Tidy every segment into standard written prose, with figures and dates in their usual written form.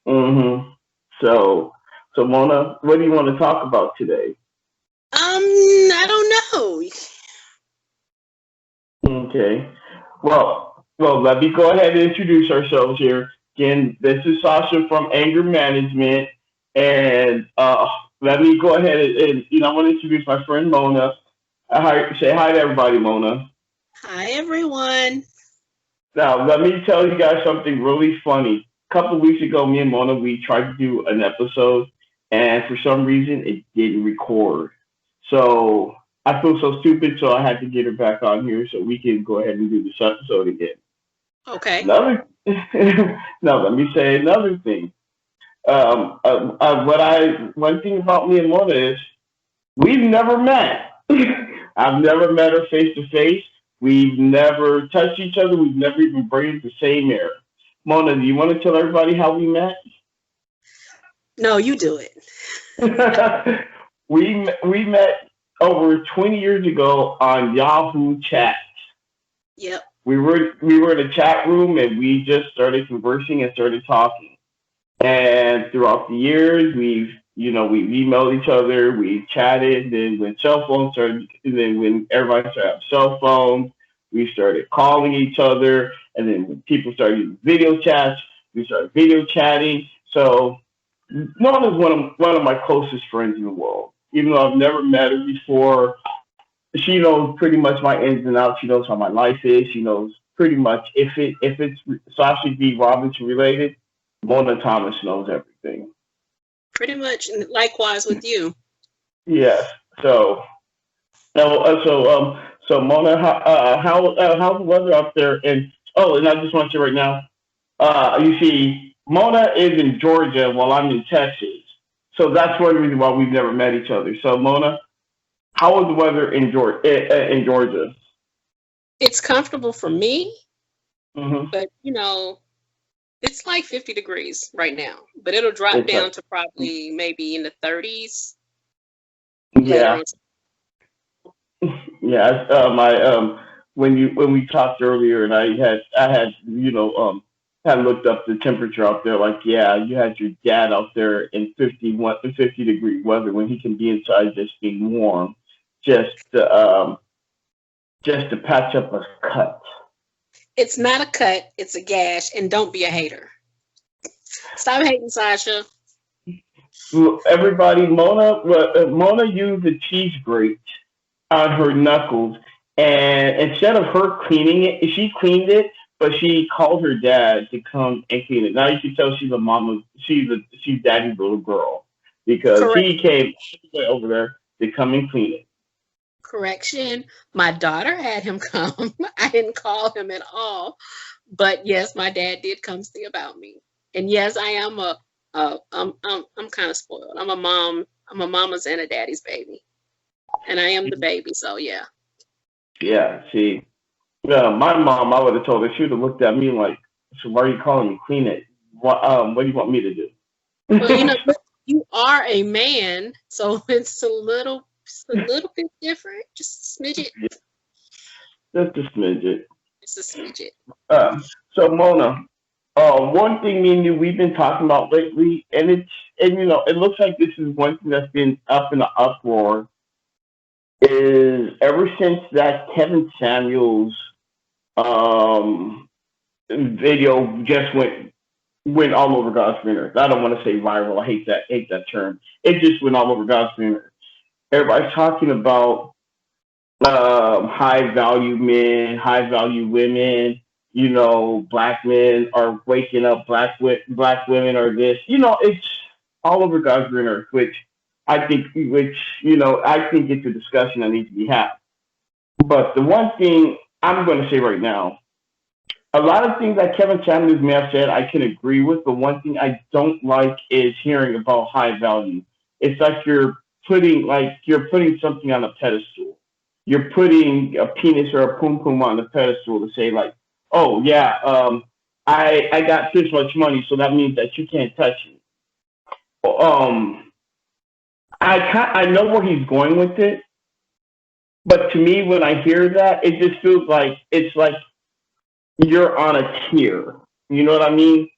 Mm-hmm. So, so Mona, what do you want to talk about today? I don't know. Okay. Well, let me go ahead and introduce ourselves here. Again, this is Sasha from Anger Management, and let me go ahead and I want to introduce my friend Mona. Say hi to everybody, Mona. Hi, everyone. Now, let me tell you guys something really funny. A couple weeks ago, me and Mona we tried to do an episode, and for some reason, it didn't record. So I feel so stupid, so I had to get her back on here so we can go ahead and do this episode again. Okay. Another, now let me say another thing. One thing about me and Mona is we've never met. I've never met her face to face. We've never touched each other. We've never even breathed the same air. Mona, do you want to tell everybody how we met? No, you do it. We met over 20 years ago on Yahoo Chat. Yep. We were in a chat room and we just started conversing and started talking. And throughout the years, we've emailed each other, we chatted. Then when cell phones started, then when everybody started having cell phones, we started calling each other. And then when people started using video chats, we started video chatting. So Nona's one of my closest friends in the world. Even though I've never met her before, she knows pretty much my ins and outs. She knows how my life is. She knows pretty much if it's Sasha D. Robinson related, Mona Thomas knows everything. Pretty much. And likewise with you. Yes. So now, so Mona, how's the weather out there? And oh, and I just want to say right now, you see, Mona is in Georgia while I'm in Texas. So that's one reason why we've never met each other. So Mona, how is the weather in Georgia? It's comfortable for me, Hmm. but it's like 50 degrees right now. But it'll drop It's down to probably maybe in the 30s later yeah, on. yeah. My when we talked earlier, and I had had looked up the temperature out there. Like, yeah, you had your dad out there in 50-degree weather when he can be inside just being warm, just to, just to patch up a cut. It's not a cut, it's a gash. And don't be a hater. Stop hating, Sasha. Everybody, Mona used a cheese grate on her knuckles, and instead of her cleaning it, she cleaned it, but she called her dad to come and clean it. Now you can tell she's a mama. She's daddy's little girl because Correct. he came all the way over there to come and clean it. Correction. My daughter had him come. I didn't call him at all. But yes, my dad did come see about me. And yes, I am I'm kind of spoiled. I'm a mom. I'm a mama's and a daddy's baby. And I am the baby, so yeah. Yeah, see, my mom, I would have told her she would have looked at me like, "So why are you calling me clean it? What do you want me to do?" Well, you are a man, so it's a little bit different. Just a smidget. Just a smidget. Just a smidget. So Mona, one thing me and you we've been talking about lately, and it looks like this is one thing that's been up in the uproar is ever since that Kevin Samuels um video just went all over God's green earth. I don't want to say viral. I hate that term. It just went all over God's green earth. Everybody's talking about high value men, high value women. Black men are waking up. Black women are this. It's all over God's green earth, which I think it's a discussion that needs to be had. But the one thing I'm going to say right now, a lot of things that Kevin Samuels may have said, I can agree with. But one thing I don't like is hearing about high value. It's like you're putting something on a pedestal. You're putting a penis or a pum pum on a pedestal to say like, oh yeah, I got this much money, so that means that you can't touch me. Um, I know where he's going with it, but to me, when I hear that, it just feels like it's like you're on a tier. You know what I mean?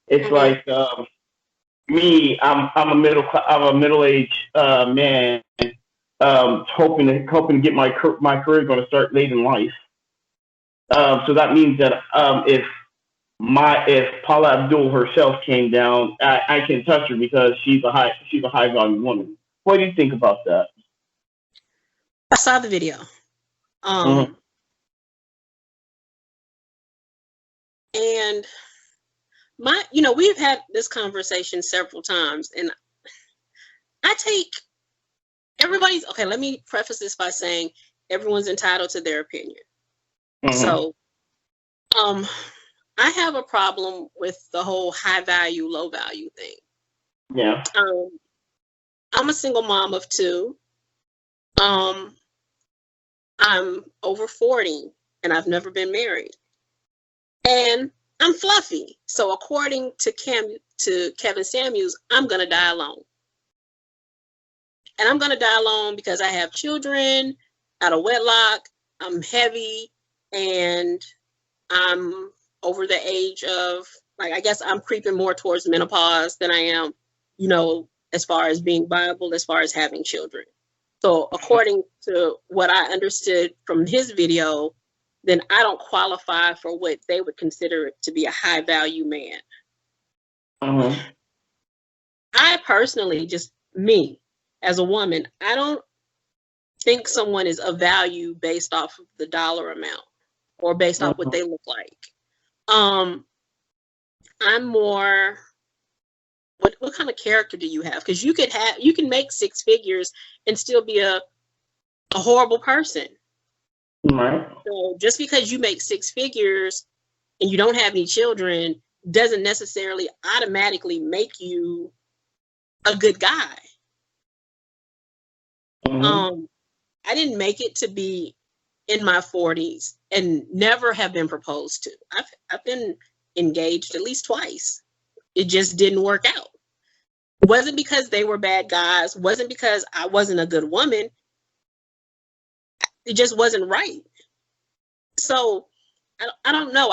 It's Hmm. like I'm a middle aged man, hoping to get my career going to start late in life. So that means that if Paula Abdul herself came down, I can touch her because she's a high value woman. What do you think about that? I saw the video. Mm-hmm. Um, and we've had this conversation several times, and I take everybody's okay. Let me preface this by saying everyone's entitled to their opinion. Mm-hmm. So, um, I have a problem with the whole high value, low value thing. Yeah. Um, I'm a single mom of two. Um, I'm over 40 and I've never been married. And I'm fluffy. So according to Kevin Samuels, I'm gonna die alone. And I'm gonna die alone because I have children out of wedlock, I'm heavy, and I'm over the age of, like, I guess I'm creeping more towards menopause than I am, as far as being viable, as far as having children. So according to what I understood from his video, then I don't qualify for what they would consider to be a high value man. Mm-hmm. I personally, just me as a woman, I don't think someone is of value based off of the dollar amount or based off what Mm-hmm. they look like. Um, I'm more, what kind of character do you have? Because you can make six figures and still be a horrible person. Right. So just because you make six figures and you don't have any children doesn't necessarily automatically make you a good guy. Mm-hmm. Um, I didn't make it to be in my 40s and never have been proposed to. I've been engaged at least twice. It just didn't work out. It wasn't because they were bad guys, wasn't because I wasn't a good woman. It just wasn't right. So I don't know.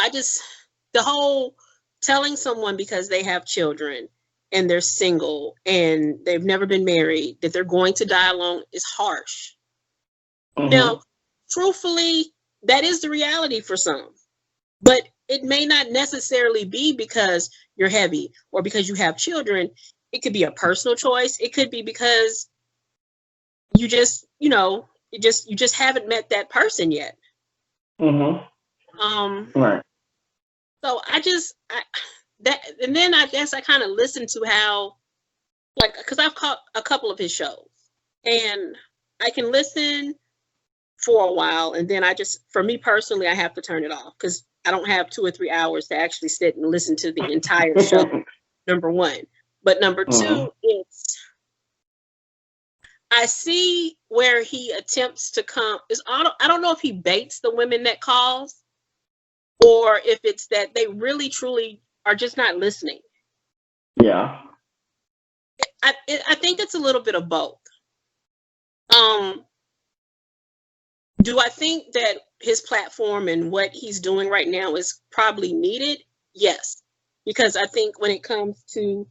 The whole telling someone because they have children and they're single and they've never been married that they're going to die alone is harsh. Mm-hmm. Now, truthfully, that is the reality for some, but it may not necessarily be because you're heavy or because you have children. It could be a personal choice. It could be because you just, you just haven't met that person yet. Mm-hmm. Um, Right. so and then I guess I kind of listened to how, like, because I've caught a couple of his shows, and I can listen for a while, and then for me personally, I have to turn it off because I don't have 2 or 3 hours to actually sit and listen to the entire show. Number one, but number Mm-hmm. two, I see where he attempts to come. I don't know if he baits the women that calls, or if it's that they really truly are just not listening. Yeah. I think it's a little bit of both. Um, do I think that his platform and what he's doing right now is probably needed? Yes, because I think when it comes to,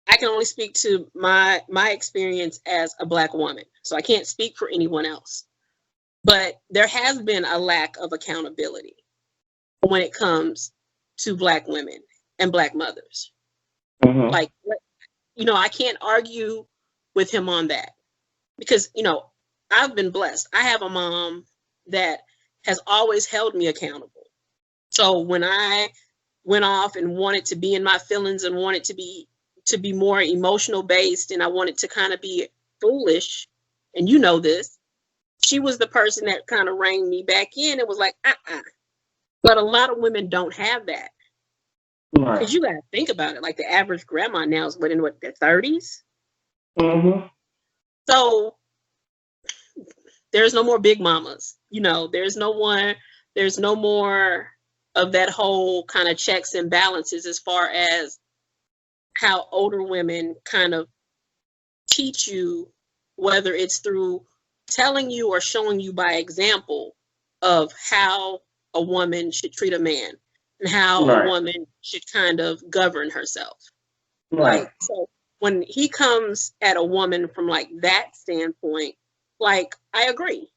I can only speak to my experience as a Black woman, so I can't speak for anyone else. But there has been a lack of accountability when it comes to Black women and Black mothers. Mm-hmm. Like, I can't argue with him on that because, I've been blessed. I have a mom that has always held me accountable. So when I went off and wanted to be in my feelings and wanted to be more emotional based and I wanted to kind of be foolish, and this, she was the person that kind of rang me back in and was like, But a lot of women don't have that. Right. Because you got to think about it. Like the average grandma now is in their 30s. Mm-hmm. So there's no more big mamas. There's no more of that whole kind of checks and balances as far as how older women kind of teach you, whether it's through telling you or showing you by example of how a woman should treat a man and how a Right. woman should kind of govern herself. Right. Like, so when he comes at a woman from like that standpoint, like, I agree.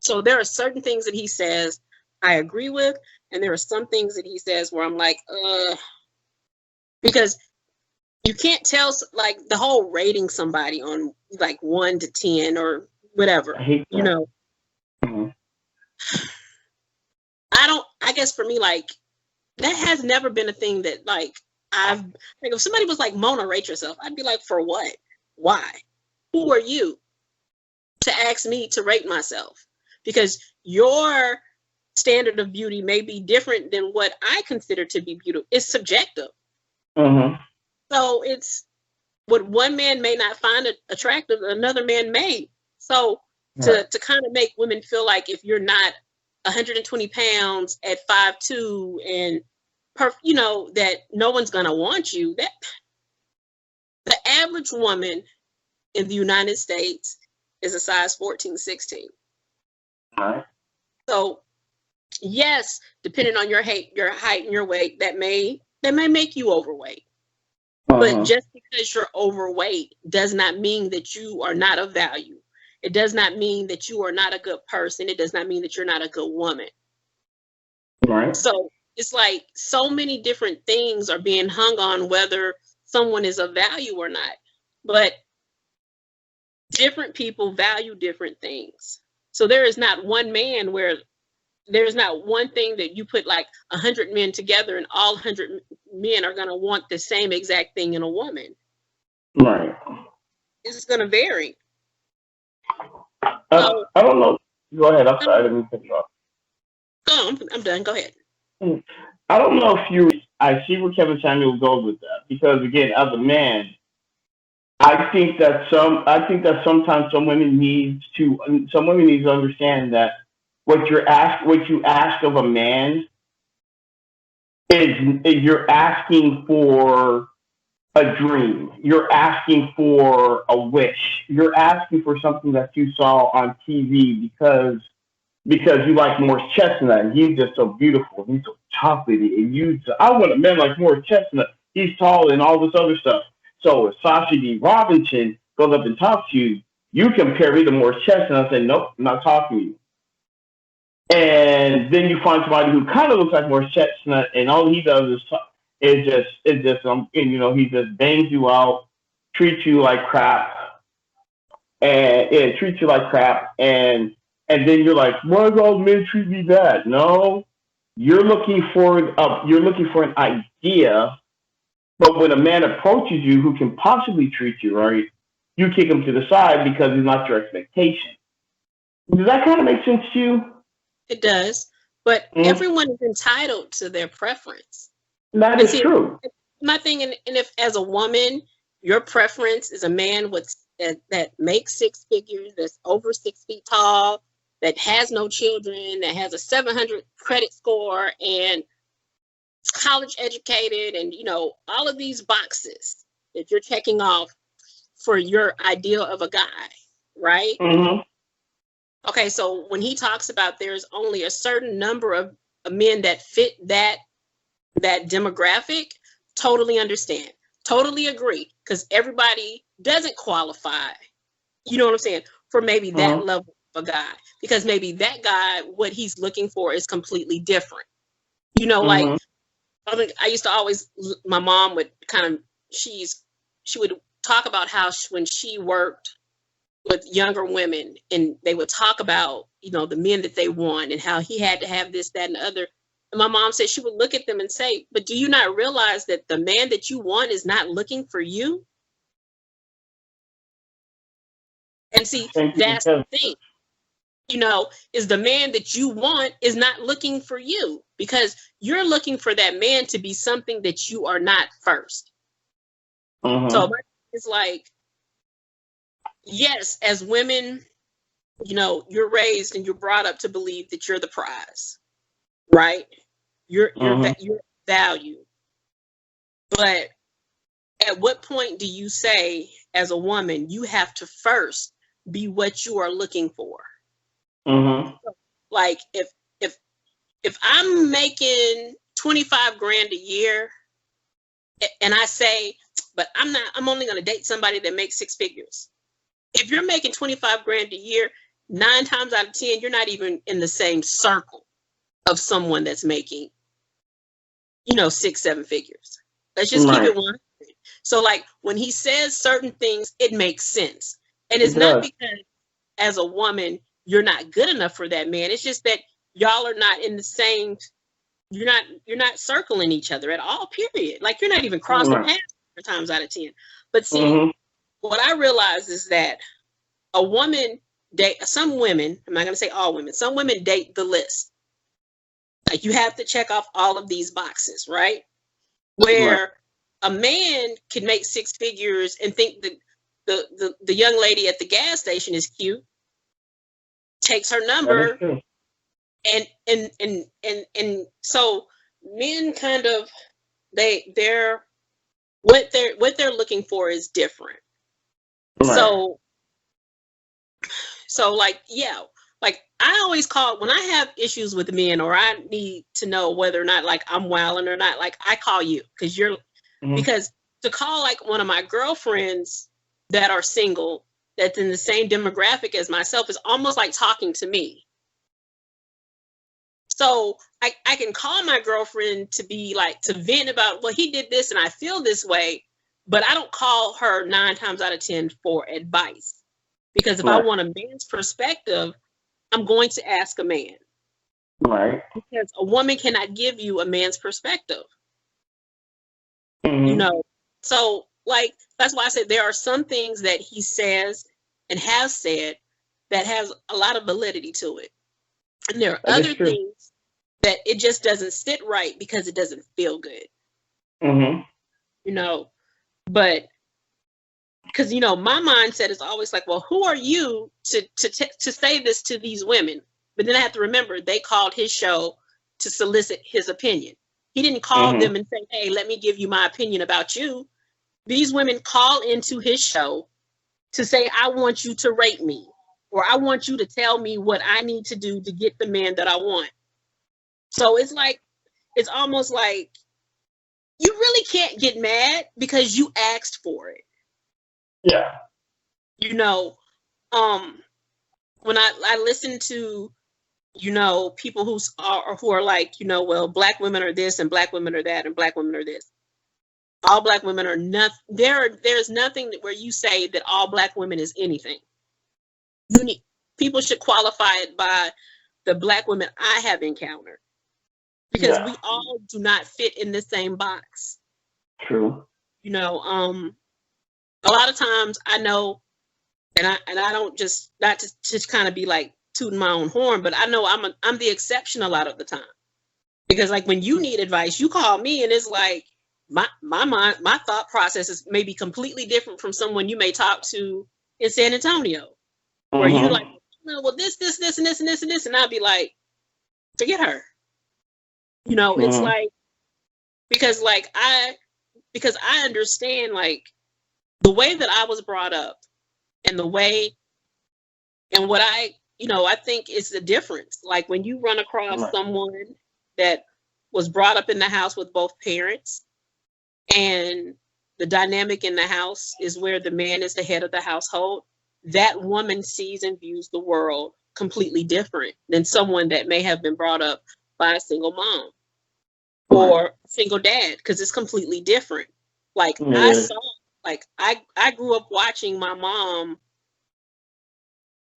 So there are certain things that he says I agree with, and there are some things that he says where I'm like, because you can't tell, like, the whole rating somebody on like 1 to 10 or whatever, I hate you that. know. Hmm. I guess for me, like, that has never been a thing that, like, like, if somebody was like, Mona, rate yourself, I'd be like, for what? Why? Who are you to ask me to rate myself? Because your standard of beauty may be different than what I consider to be beautiful. It's subjective. Hmm. So it's what one man may not find attractive, another man may. So Right. to kind of make women feel like if you're not 120 pounds at 5'2" and that no one's gonna want you. That the average woman in the United States is a size 14, 16. Right. So yes, depending on your height and your weight, that may make you overweight. But Uh-huh. just because you're overweight does not mean that you are not of value. It does not mean that you are not a good person. It does not mean that you're not a good woman. Right. So it's like so many different things are being hung on whether someone is of value or not. But different people value different things. So there is not one man where there's not one thing that you put like 100 men together and all 100 men are going to want the same exact thing in a woman. Right. It's going to vary. I, So I don't know. Go ahead. I'm I sorry. don't, Let me cut you off. I'm done. Go ahead. Hmm. I don't know if you. I see where Kevin Samuel goes with that because again, as a man, I think that sometimes some women need to understand that what you ask of a man is you're asking for a dream. You're asking for a wish. You're asking for something that you saw on TV because you like Morris Chestnut and he's just so beautiful. He's so chocolatey and I want a man like Morris Chestnut. He's tall and all this other stuff. So if Sasha D. Robinson goes up and talks to you, you compare me to Morris Chestnut and say, nope, I'm not talking to you. And then you find somebody who kind of looks like Morris Chestnut, and all he does and he just bangs you out, treats you like crap, and it treats you like crap, and then you're like, why do all men treat me bad? No, you're looking for an idea, but when a man approaches you who can possibly treat you right, you kick him to the side because he's not your expectation. Does that kind of make sense to you? It does. But Mm, everyone is entitled to their preference. that And is see, true. my thing, and if as a woman, your preference is a man that makes 6 figures, that's over 6 feet tall, that has no children, that has a 700 credit score, and college educated, and all of these boxes that you're checking off for your ideal of a guy, right? Hmm. Okay, so when he talks about there's only a certain number of men that fit that demographic, totally understand, totally agree, because everybody doesn't qualify. You know what I'm saying? For maybe Hmm. that level of a guy, because maybe that guy, what he's looking for is completely different. Like, Hmm. I used to always, my mom would kind of, she would talk about how when she worked with younger women and they would talk about, the men that they want and how he had to have this, that, and the other. And my mom said she would look at them and say, but do you not realize that the man that you want is not looking for you? And see, Same thing with that's the Kevin. thing, is the man that you want is not looking for you because you're looking for that man to be something that you are not first. So Hmm. my it's like, yes, as women, you're raised and you're brought up to believe that you're the prize, right? Hmm. You're value. But at what point do you say, as a woman, you have to first be what you are looking for? Hmm. Like, if if I'm making 25 grand a year and I say but I'm only going to date somebody that makes six figures. If you're making 25 grand a year, 9 times out of 10, you're not even in the same circle of someone that's making, 6, 7 figures. Let's just keep Right. it 100. So like when he says certain things, it makes sense. And it's It not does. because as a woman, you're not good enough for that man. It's just that y'all are not in the same, you're not circling each other at all, period. Like you're not even crossing Right. paths 9 times out of 10. But see, Mhm. what I realize is that a woman some women, I'm not going to say all women, some women date the list. Like you have to check off all of these boxes, right? Right. Where a man can make six figures and think that the young lady at the gas station is cute, takes her That is number, true. and so men kind of they're what they're looking for is different. Right. So like, yeah, like I always call when I have issues with men or I need to know whether or not like I'm wilding or not, like I call you Mhm. because to call like one of my girlfriends that are single that's in the same demographic as myself is almost like talking to me. So I can call my girlfriend to be like to vent about, well, he did this and I feel this way, but I don't call her 9 times out of 10 for advice. Because if I Right. want a man's perspective, I'm going to ask a man. Right. Because a woman cannot give you a man's perspective, you Mhm. know. So like that's why I said there are some things that he says and has said that has a lot of validity to it. And there are That is other true. things that it just doesn't sit right because it doesn't feel good, Mhm. you know. But because my mindset is always like, well, who are you to say this to these women? But then I have to remember they called his show to solicit his opinion. He didn't call Mhm. them and say, hey, let me give you my opinion about you. These women call into his show to say, I want you to rate me, or I want you to tell me what I need to do to get the man that I want. So it's like, it's almost like you really can't get mad because you asked for it. Yeah. You know, um, when I listen to people who are like, well, black women are this and black women are that and black women are this. All black women are nothing. There's nothing where you say that all black women is anything. You need People should qualify it by the black women I have encountered because Yeah. we all do not fit in the same box. True. You know, a lot of times I know, and I don't just not to just kind of be like tooting my own horn, but I know I'm the exception a lot of the time. Because like when you need advice, you call me and it's like my mind, my thought process is maybe completely different from someone you may talk to in San Antonio, where you're like, Mhm. well, this, and this, and this, and this, and I'll be like, forget her. It's Mhm. like because like because I understand like the way that I was brought up and the way and what I think is the difference. Like when you run across Right. someone that was brought up in the house with both parents and the dynamic in the house is where the man is the head of the household, that woman sees and views the world completely different than someone that may have been brought up by a single mom Right. or single dad, because it's completely different. Like It I is. saw, like I grew up watching my mom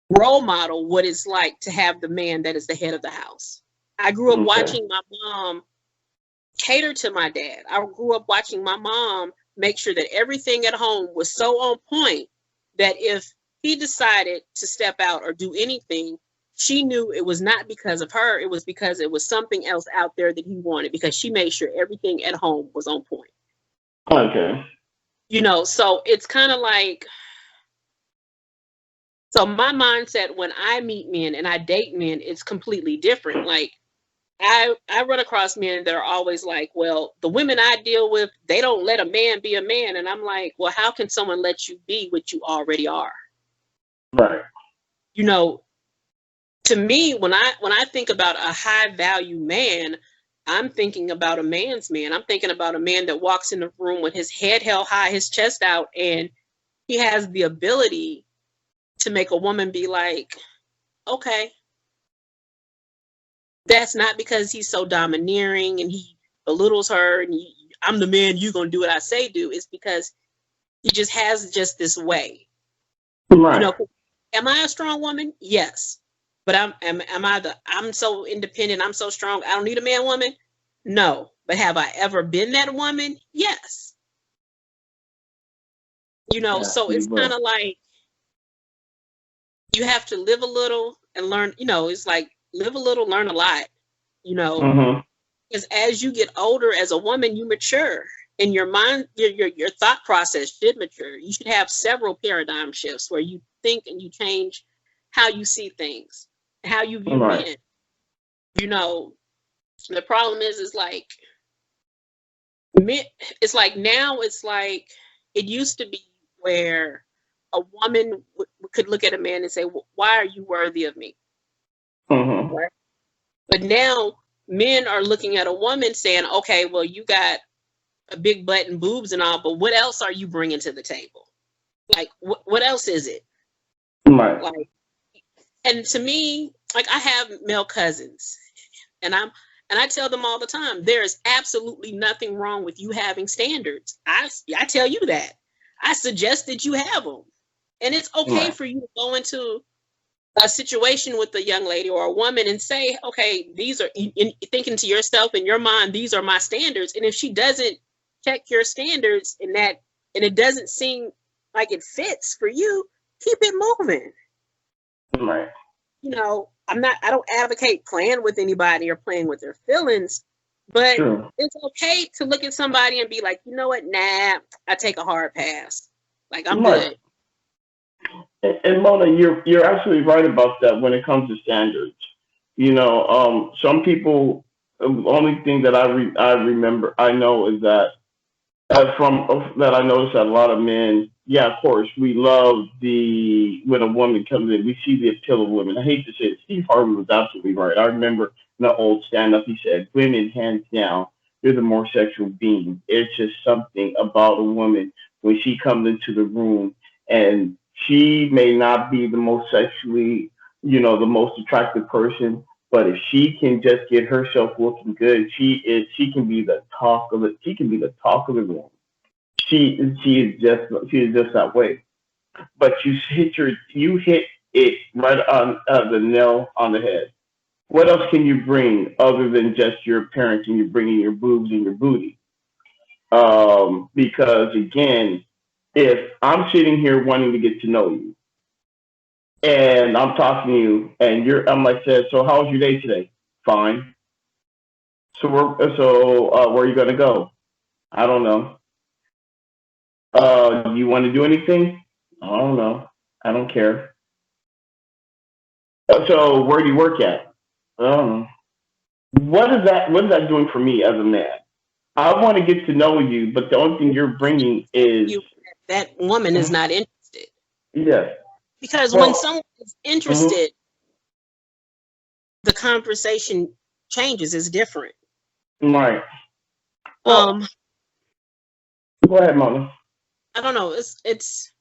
role model what it's like to have the man that is the head of the house. I grew up Okay. watching my mom cater to my dad. I grew up watching my mom make sure that everything at home was so on point that if he decided to step out or do anything, she knew it was not because of her, it was because it was something else out there that he wanted because she made sure everything at home was on point. Okay. So it's kind of like, so my mindset when I meet men and I date men is completely different. Like I run across men that are always like, well, the women I deal with, they don't let a man be a man. And I'm like, well, how can someone let you be what you already are? Right. You know, to me, when I think about a high value man, I'm thinking about a man's man. I'm thinking about a man that walks in the room with his head held high, his chest out, and he has the ability to make a woman be like, okay, that's not because he's so domineering and he belittles her and I'm the man, you gonna do what I say do. It's because he just has just this way. You Right. know, am I a strong woman? Yes. But I'm so independent, I'm so strong, I don't need a man woman? No. But have I ever been that woman? Yes. Yes, So you it's kind will. of like you have to live a little and learn, it's like live a little, learn a lot, you know, Mhm. because as you get older as a woman, you mature and your mind, your thought process should mature. You should have several paradigm shifts where you think and you change how you see things, how you view Right. men. You know, the problem is like men, it's like now it's like it used to be where a woman could look at a man and say, why are you worthy of me? Mhm. Right. But now men are looking at a woman saying, okay, well, you got a big butt and boobs and all, but what else are you bringing to the table? Like, what else is it? Right. Like, and to me, like I have male cousins, and I tell them all the time, there is absolutely nothing wrong with you having standards. I tell you that. I suggest that you have them, and it's okay Right. for you to go into a situation with a young lady or a woman and say, okay, these are thinking to yourself in your mind, these are my standards. And if she doesn't check your standards and it doesn't seem like it fits for you, keep it moving. Right. I don't advocate playing with anybody or playing with their feelings, but True. it's okay to look at somebody and be like, you know what? Nah, I take a hard pass. Like I'm Right. good. And Mona, you're absolutely right about that when it comes to standards. Some people. The only thing that I remember I know is that from that I noticed that a lot of men, yeah, of course, we love the when a woman comes in, we see the appeal of women. I hate to say it, Steve Harvey was absolutely right. I remember in the old stand up, he said, "Women, hands down, they're the more sexual being. It's just something about a woman when she comes into the room, and she may not be the most sexually, the most attractive person." But if she can just get herself looking good, she can be the talk of it. She can be the talk of the room. She is just that way. But you hit it right on the nail on the head. What else can you bring other than just your appearance and you bringing your boobs and your booty? Because again, if I'm sitting here wanting to get to know you and I'm talking to you and I'm like, so how was your day today? Fine. So where are you gonna go? I don't know. You want to do anything? I don't know. I don't care. So where do you work at? I don't know. What is that doing for me as a man? I want to get to know you, but the only thing you're bringing is You that woman is mhm, not interested. yes. Because when Well, someone is mhm, interested, the conversation changes, is different. right. Well, Um, go ahead, Mona. I don't know. It's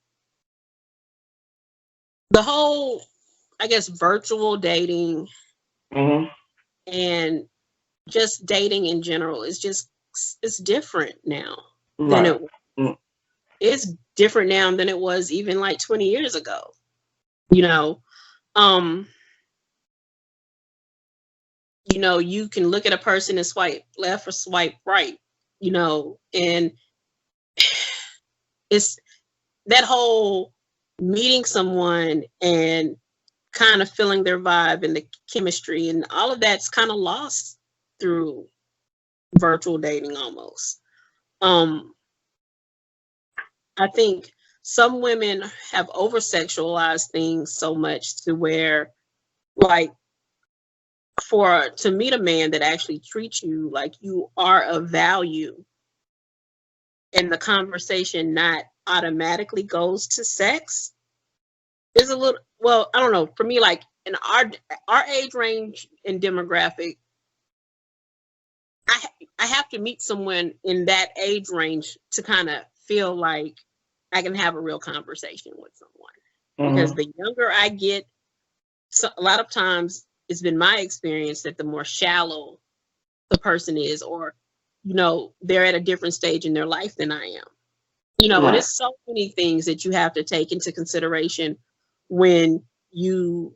the whole, I guess, virtual dating Hmm. and just dating in general is just it's different now than Right. it Mm, it's different now than it was even like 20 years ago. You know, um, you can look at a person and swipe left or swipe right, and it's that whole meeting someone and kind of feeling their vibe and the chemistry and all of that's kind of lost through virtual dating almost. Um, I think some women have over sexualized things so much to where, like, for to meet a man that actually treats you like you are of value and the conversation not automatically goes to sex is a little, well, I don't know, for me, like in our age range and demographic, I I have to meet someone in that age range to kind of feel like I can have a real conversation with someone. Because Mm-hmm. the younger I get, so a lot of times it's been my experience that the more shallow the person is, or they're at a different stage in their life than I am. And Right. it's so many things that you have to take into consideration when you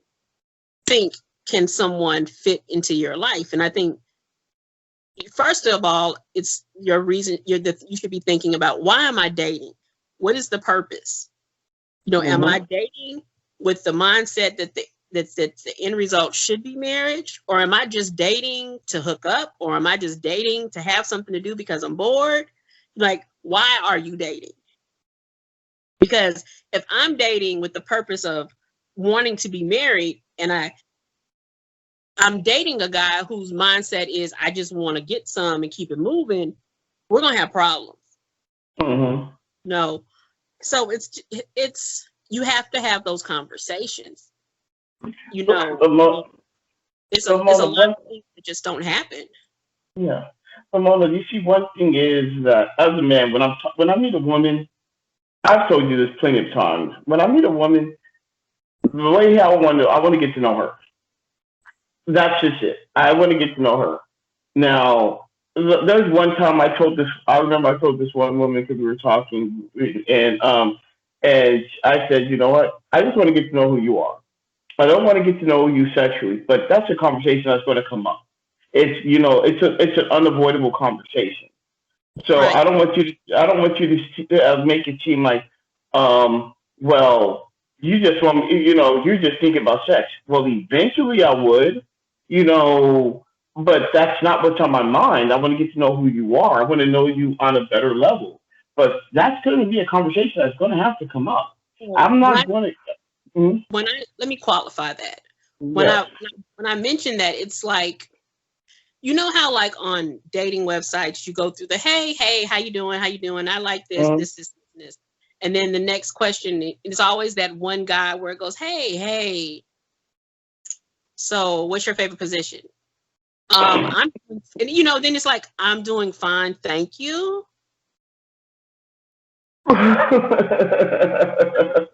think, can someone fit into your life? And I think first of all, it's your reason. You should be thinking about, why am I dating? What is the purpose? Am I Mm-hmm. dating with the mindset that the end result should be marriage, or am I just dating to hook up, or am I just dating to have something to do because I'm bored? Like, why are you dating? Because if I'm dating with the purpose of wanting to be married, and I'm dating a guy whose mindset is, I just want to get some and keep it moving, we're gonna have problems. Mm-hmm. No, so it's you have to have those conversations. You But, know, but, I mean, Mo- it's a Mona, lot one of things that just don't happen. yeah. But Mona, you see, one thing is that as a man, when I meet a woman, I've told you this plenty of times. When I meet a woman, the way I want to get to know her. That's just it. I want to get to know her. Now, there's one time I remember I told this one woman because we were talking, and I said, you know what? I just want to get to know who you are. I don't want to get to know you sexually, but that's a conversation that's going to come up. It's an unavoidable conversation. So Right. I don't want you to make it seem like, well, you're just thinking about sex. Well, eventually I would, you know, but that's not what's on my mind. I want to get to know who you are. I want to know you on a better level. But that's going to be a conversation that's going to have to come up. So I'm not going to. Mm, when I let me qualify that. When yes. I when I mention that, it's like, how like on dating websites you go through the, hey, how you doing, I like this, Mm, this, this. And then the next question is always that one guy where it goes, hey, so what's your favorite position? I'm and then it's like, I'm doing fine, thank you.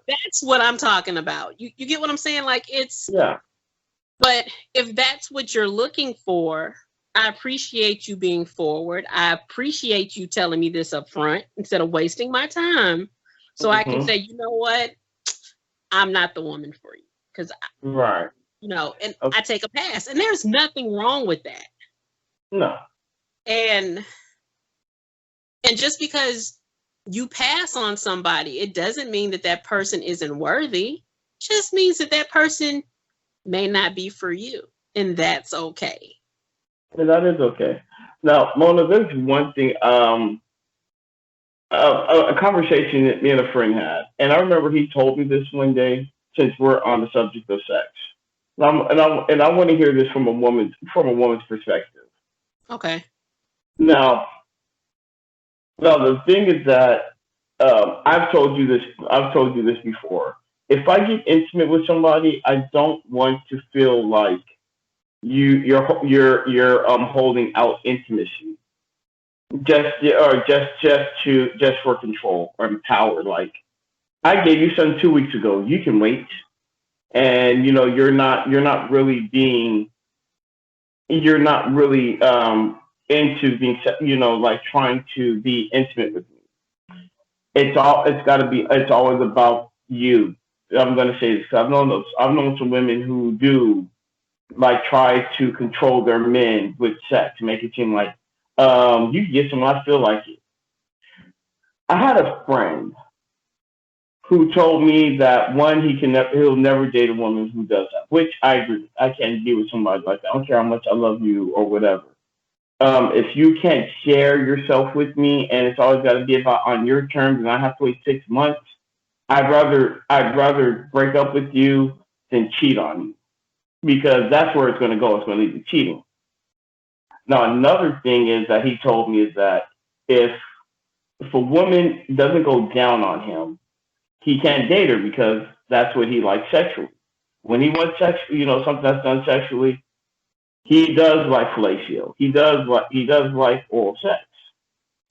That's what I'm talking about. You get what I'm saying? Like, it's yeah. but if that's what you're looking for, I appreciate you being forward. I appreciate you telling me this up front instead of wasting my time. So I can Hmm. say, you know what? I'm not the woman for you. Because, Right. and Okay. I take a pass. And there's nothing wrong with that. No. And just because you pass on somebody, it doesn't mean that that person isn't worthy. It just means that that person may not be for you. And that's okay. Yeah, that is okay. Now, Mona, there's one thing. A conversation that me and a friend had, and I remember he told me this one day. Since we're on the subject of sex, and I want to hear this from a woman's perspective. Okay. Now, now the thing is that I've told you this. I've told you this before. If I get intimate with somebody, I don't want to feel like you're holding out intimacy just for control or power. Like, I gave you some 2 weeks ago. You can wait, and you're not really into being like trying to be intimate with me. It's always about you. I'm gonna say this 'cause I've known some women who do like try to control their men with sex, make it seem like you can get someone I feel like it. I had a friend who told me that one, he'll never date a woman who does that, which I agree. I can't be with somebody like that. I don't care how much I love you or whatever. If you can't share yourself with me and it's always got to be about on your terms and I have to wait 6 months, I'd rather break up with you than cheat on you because that's where it's going to go. It's going to lead to cheating. Now, another thing is that he told me is that if if a woman doesn't go down on him, he can't date her because that's what he likes sexually. When he wants sex, something that's done sexually, he does like fellatio. He does like oral sex.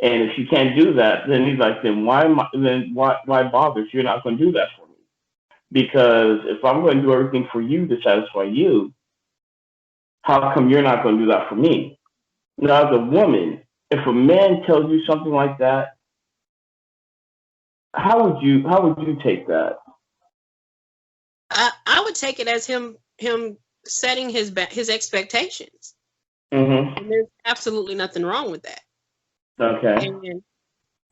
And if she can't do that, then he's like, then why bother if you're not going to do that for me? Because if I'm going to do everything for you to satisfy you, how come you're not going to do that for me? Now, as a woman, if a man tells you something like that, how would you take that? I would take it as him setting his expectations, Hmm. and there's absolutely nothing wrong with that. Okay. And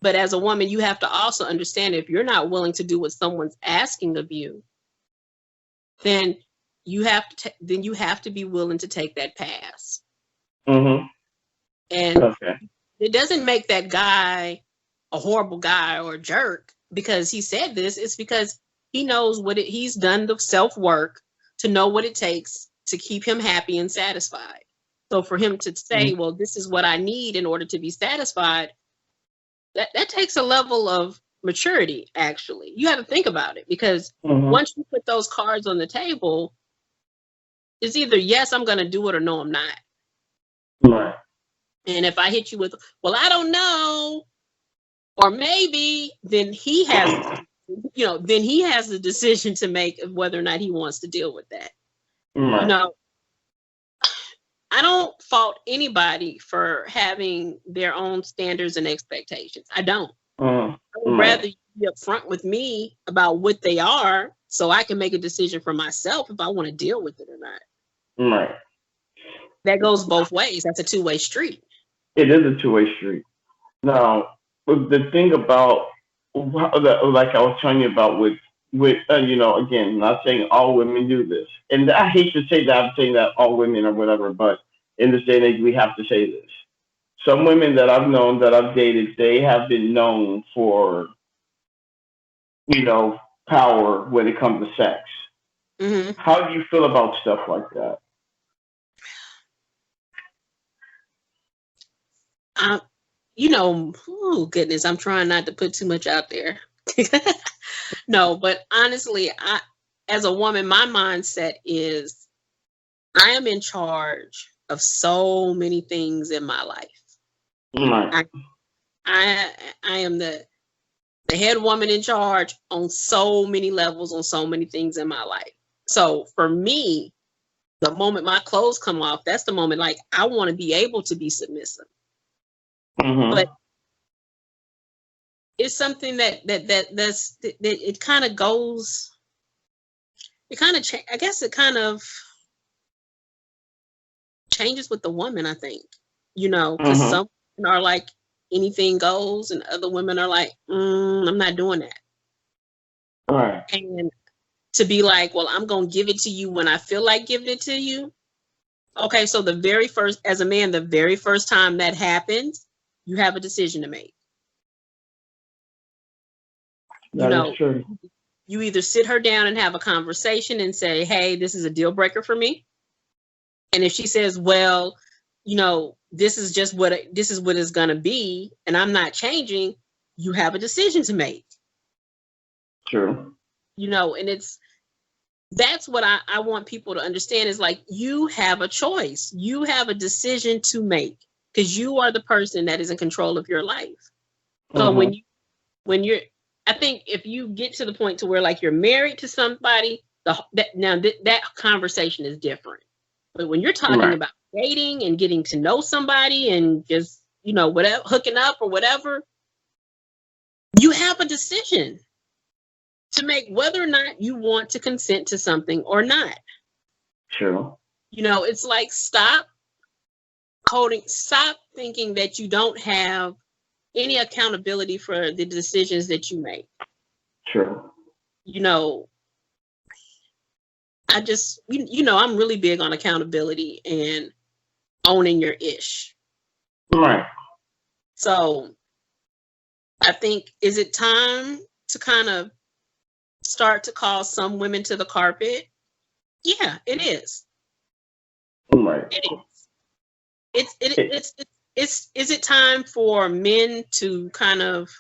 but as a woman, you have to also understand if you're not willing to do what someone's asking of you, then you have to be willing to take that pass. Hmm. And Okay. it doesn't make that guy a horrible guy or a jerk because he said this. It's because he knows he's done the self work to know what it takes to keep him happy and satisfied. So for him to say, well, this is what I need in order to be satisfied, that takes a level of maturity, actually. You have to think about it because Hmm. once you put those cards on the table, it's either yes, I'm going to do it or no, I'm not. Right. And if I hit you with, well, I don't know, or maybe, then then he has the decision to make of whether or not he wants to deal with that. You Right. know, I don't fault anybody for having their own standards and expectations. I don't. Mm. I would Right. rather you be upfront with me about what they are so I can make a decision for myself if I want to deal with it or not. Right. That goes both ways. That's a two-way street. It is a two-way street. Now, the thing about like I was telling you about with again, not saying all women do this, and I hate to say that I'm saying that all women or whatever, but in this day and age, we have to say this. Some women that I've known that I've dated, they have been known for you know power when it comes to sex. Hmm. How do you feel about stuff like that? I, oh goodness, I'm trying not to put too much out there. No, but honestly, as a woman, my mindset is I am in charge of so many things in my life. Right. I I I am the head woman in charge on so many levels, on so many things in my life. So for me, the moment my clothes come off, that's the moment like I want to be able to be submissive. But Hmm. it's something that it kind of goes. It kind of I guess it kind of changes with the woman. I think because Hmm. some women are like anything goes, and other women are like, I'm not doing that. Right. And to be like, well, I'm gonna give it to you when I feel like giving it to you. Okay, so as a man, the very first time that happens, you have a decision to make. You That is know, true. you either sit her down and have a conversation and say, hey, this is a deal breaker for me. And if she says, well, this is what it's gonna be, and I'm not changing, you have a decision to make. True. And that's what I want people to understand is like you have a choice. You have a decision to make because you are the person that is in control of your life. So Hmm. when you're I think if you get to the point to where like you're married to somebody, that conversation is different. But when you're talking Right. about dating and getting to know somebody and just, whatever, hooking up or whatever, you have a decision to make whether or not you want to consent to something or not. True. It's like stop thinking that you don't have any accountability for the decisions that you make. True. You know, I just, I'm really big on accountability and owning your ish. Right. So I think, is it time to kind of start to call some women to the carpet? Yeah, it is. Right. It is. It's it, It, it's is it time for men to kind of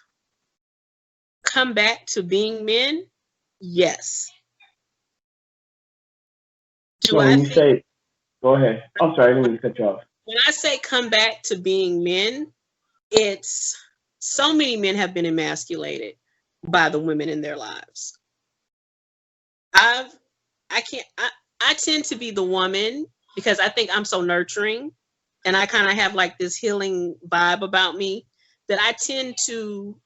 come back to being men? Yes. Do so I when you think say Go ahead. I'm sorry, I didn't mean to cut you off. When I say come back to being men, it's so many men have been emasculated by the women in their lives. I've I can't I tend to be the woman because I think I'm so nurturing and I kind of have like this healing vibe about me that I tend to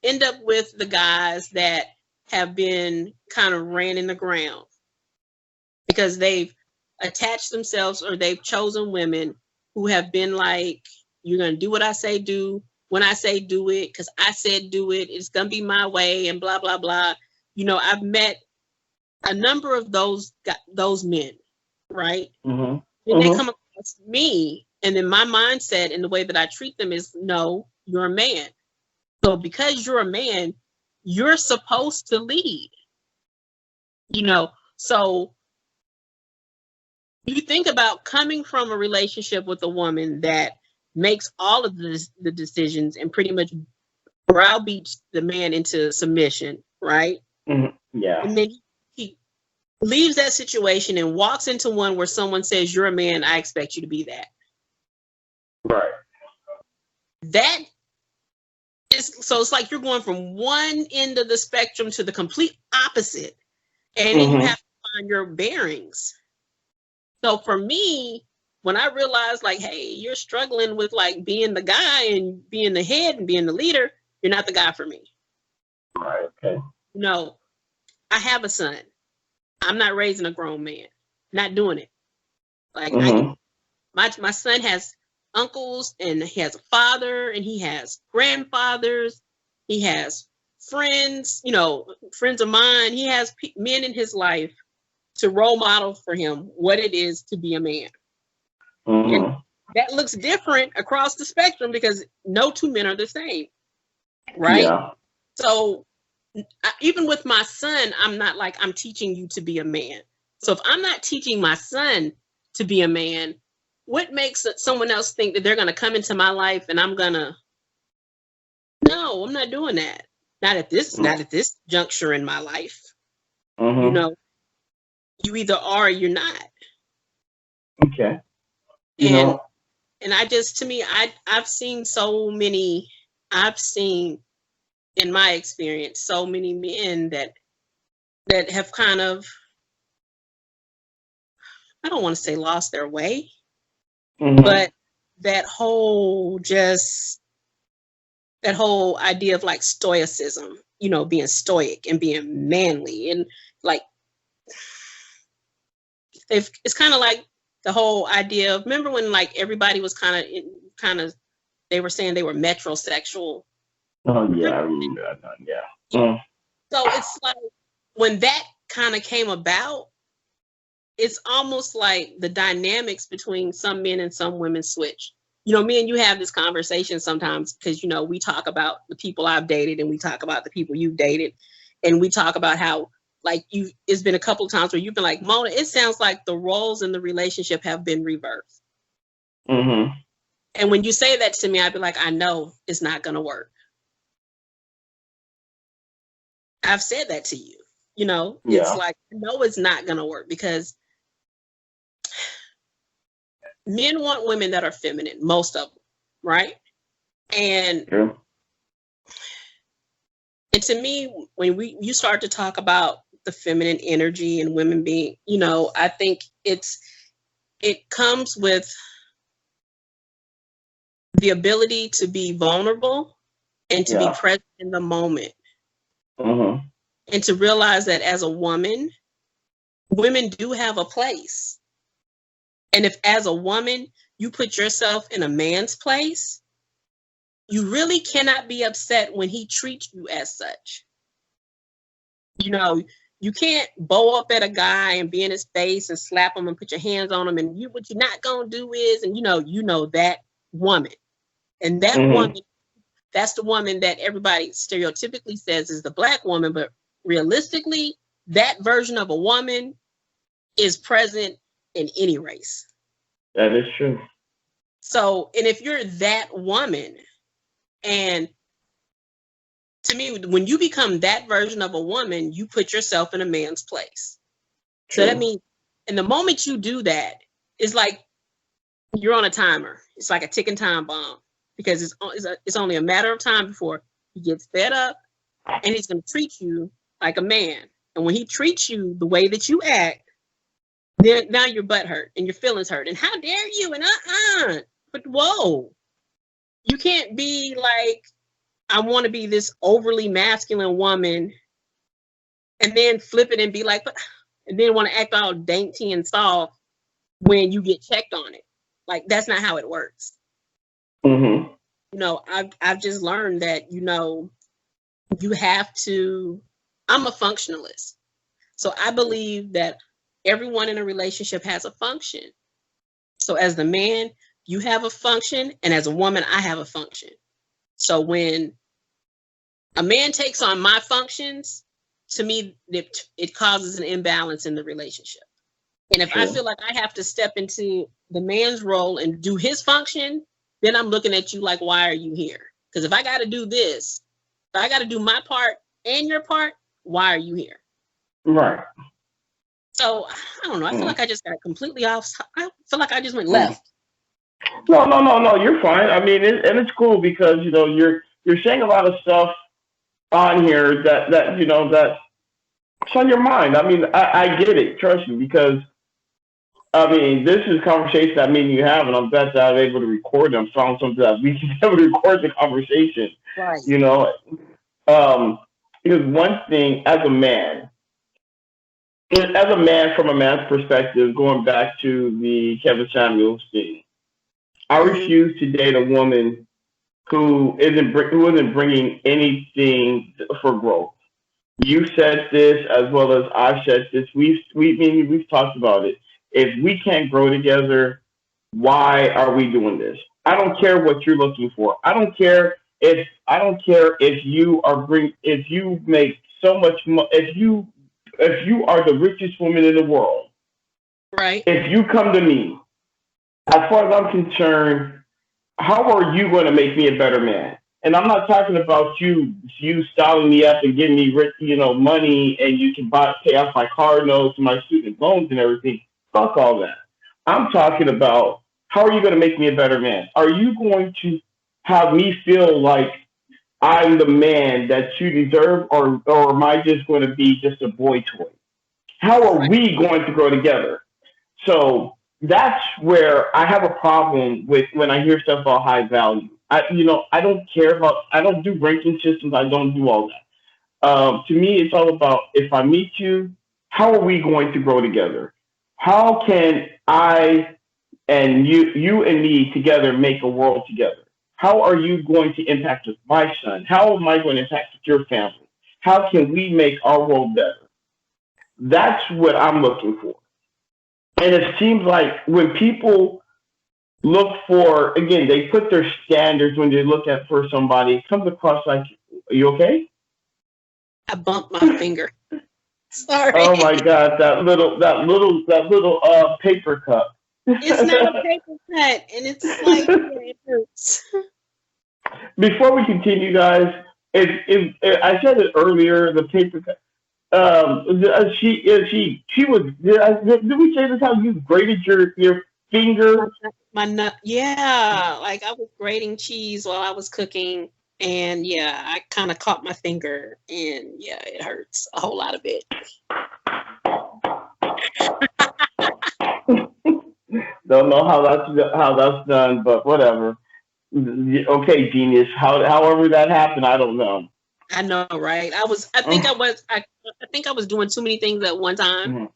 end up with the guys that have been kind of ran in the ground because they've attached themselves or they've chosen women who have been like, you're going to do what I say do when I say do it because I said do it. It's going to be my way and blah, blah, blah. You know, I've met a number of those men, right? Mhm. Then they Mhm. come across me, and then my mindset and the way that I treat them is, no, you're a man. So because you're a man, you're supposed to lead, you know. So you think about coming from a relationship with a woman that makes all of the decisions and pretty much browbeats the man into submission, right? Mhm. Yeah. And then he leaves that situation and walks into one where someone says, you're a man, I expect you to be that. Right. That is, so it's like you're going from one end of the spectrum to the complete opposite. And then you Mhm. have to find your bearings. So for me, when I realized like, hey, you're struggling with like being the guy and being the head and being the leader, you're not the guy for me. Right. Okay. No, I have a son. I'm not raising a grown man. Not doing it. Like Mhm. my son has uncles and he has a father and he has grandfathers. He has friends, you know, friends of mine. He has men in his life to role model for him what it is to be a man. And Mhm. that looks different across the spectrum because no two men are the same, right? Yeah. So even with my son, I'm not like I'm teaching you to be a man. So if I'm not teaching my son to be a man, what makes someone else think that they're going to come into my life and I'm going to, no, I'm not doing that. Not at this juncture in my life. You Mhm. know, you either are or you're not. Okay. You And know. I just, to me, I've seen so many, I've seen in my experience so many men that have kind of, I don't want to say lost their way, Mhm. but that whole just that whole idea of like stoicism, you know, being stoic and being manly and like it's kind of like the whole idea of, remember when like everybody was kind of they were saying they were metrosexual. Oh yeah, I Remember? remember that time. Yeah. Mm. So it's like when that kind of came about, it's almost like the dynamics between some men and some women switch. You know, me and you have this conversation sometimes because, you know, we talk about the people I've dated and we talk about the people you've dated. And we talk about how, like, it's been a couple of times where you've been like, Mona, it sounds like the roles in the relationship have been reversed. Mhm. And when you say that to me, I'd be like, I know it's not going to work. I've said that to you. You know, it's Yeah. like, I know it's not going to work because men want women that are feminine, most of them, right? And True. and to me, when you start to talk about the feminine energy and women being, you know, I think it comes with the ability to be vulnerable and to be Yeah. present in the moment Mhm. and to realize that as a woman, women do have a place. And if as a woman you put yourself in a man's place, you really cannot be upset when he treats you as such. You know, you can't bow up at a guy and be in his face and slap him and put your hands on him. And you, what you're not gonna do is, and you know that woman, and that Mhm. woman, that's the woman that everybody stereotypically says is the black woman, but realistically, that version of a woman is present in any race. That is true. So, and if you're that woman, and to me, when you become that version of a woman, you put yourself in a man's place. So that True. means, and the moment you do that, it's like you're on a timer. It's like a ticking time bomb because it's only a matter of time before he gets fed up and he's going to treat you like a man. And when he treats you the way that you act, then now your butt hurt and your feelings hurt. And how dare you? And but whoa, you can't be like, I want to be this overly masculine woman and then flip it and be like, and then want to act all dainty and soft when you get checked on it. Like, that's not how it works. Mm-hmm. You know, I've just learned that, you know, you have to, I'm a functionalist. So I believe that everyone in a relationship has a function. So as the man, you have a function, and as a woman, I have a function. So when a man takes on my functions, to me, it causes an imbalance in the relationship. And if I feel like I have to step into the man's role and do his function, then I'm looking at you like, why are you here? Because if I got to do this, if I got to do my part and your part, why are you here? Right. So I don't know. I feel like I just got completely off. I feel like I just went left. No. You're fine. I mean, and it's cool because you know you're saying a lot of stuff on here that you know that's on your mind. I mean, I get it. Trust me, because I mean, this is a conversation that me and you have, and I'm glad that I'm able to record them. Found something that we can able to record the conversation. Right. You know, um, because one thing as a man from a man's perspective, going back to the Kevin Samuels thing, I Mm-hmm. refuse to date a woman who isn't bringing anything for growth. You said this as well as I've said this. We've talked about it. If we can't grow together, why are we doing this? I don't care what you're looking for. I don't care if you are bring if you make so much if you are the richest woman in the world. Right. If you come to me, as far as I'm concerned, how are you going to make me a better man? And I'm not talking about you styling me up and giving me rich, you know, money and you can pay off my car notes and my student loans and everything. Fuck all that. I'm talking about how are you going to make me a better man? Are you going to have me feel like I'm the man that you deserve, or am I just going to be just a boy toy? How are Right. we going to grow together? So that's where I have a problem with when I hear stuff about high value. I don't care about, I don't do ranking systems. I don't do all that. To me, it's all about if I meet you, how are we going to grow together? How can I and you and me together make a world together? How are you going to impact with my son? How am I going to impact with your family? How can we make our world better? That's what I'm looking for. And it seems like when people look for, again, they put their standards when they look at for somebody, it comes across like, are you okay? I bumped my finger. Sorry. Oh my God, that little paper cup. It's not a paper cut, and it's like, yeah, it hurts. Before we continue, guys, if I said it earlier, the paper cup. She was. Did we say this? How you graded your finger? My nut, yeah, like I was grating cheese while I was cooking, and yeah, I kind of caught my finger, and yeah, it hurts a whole lot of it. Don't know how that's done, but whatever. Okay, genius. However that happened, I don't know. I know, right? I think I was doing too many things at one time, Mhm.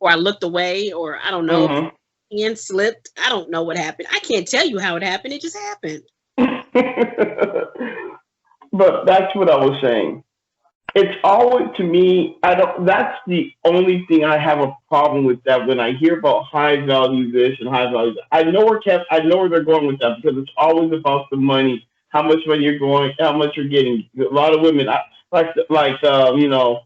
or I looked away, or I don't know, Mhm. hand slipped. I don't know what happened. I can't tell you how it happened. It just happened. But that's what I was saying. It's always to me. I don't. That's the only thing I have a problem with that. When I hear about high value this and high value, that, I know where they're going with that because it's always about the money. How much money you're going, how much you're getting. A lot of women, you know,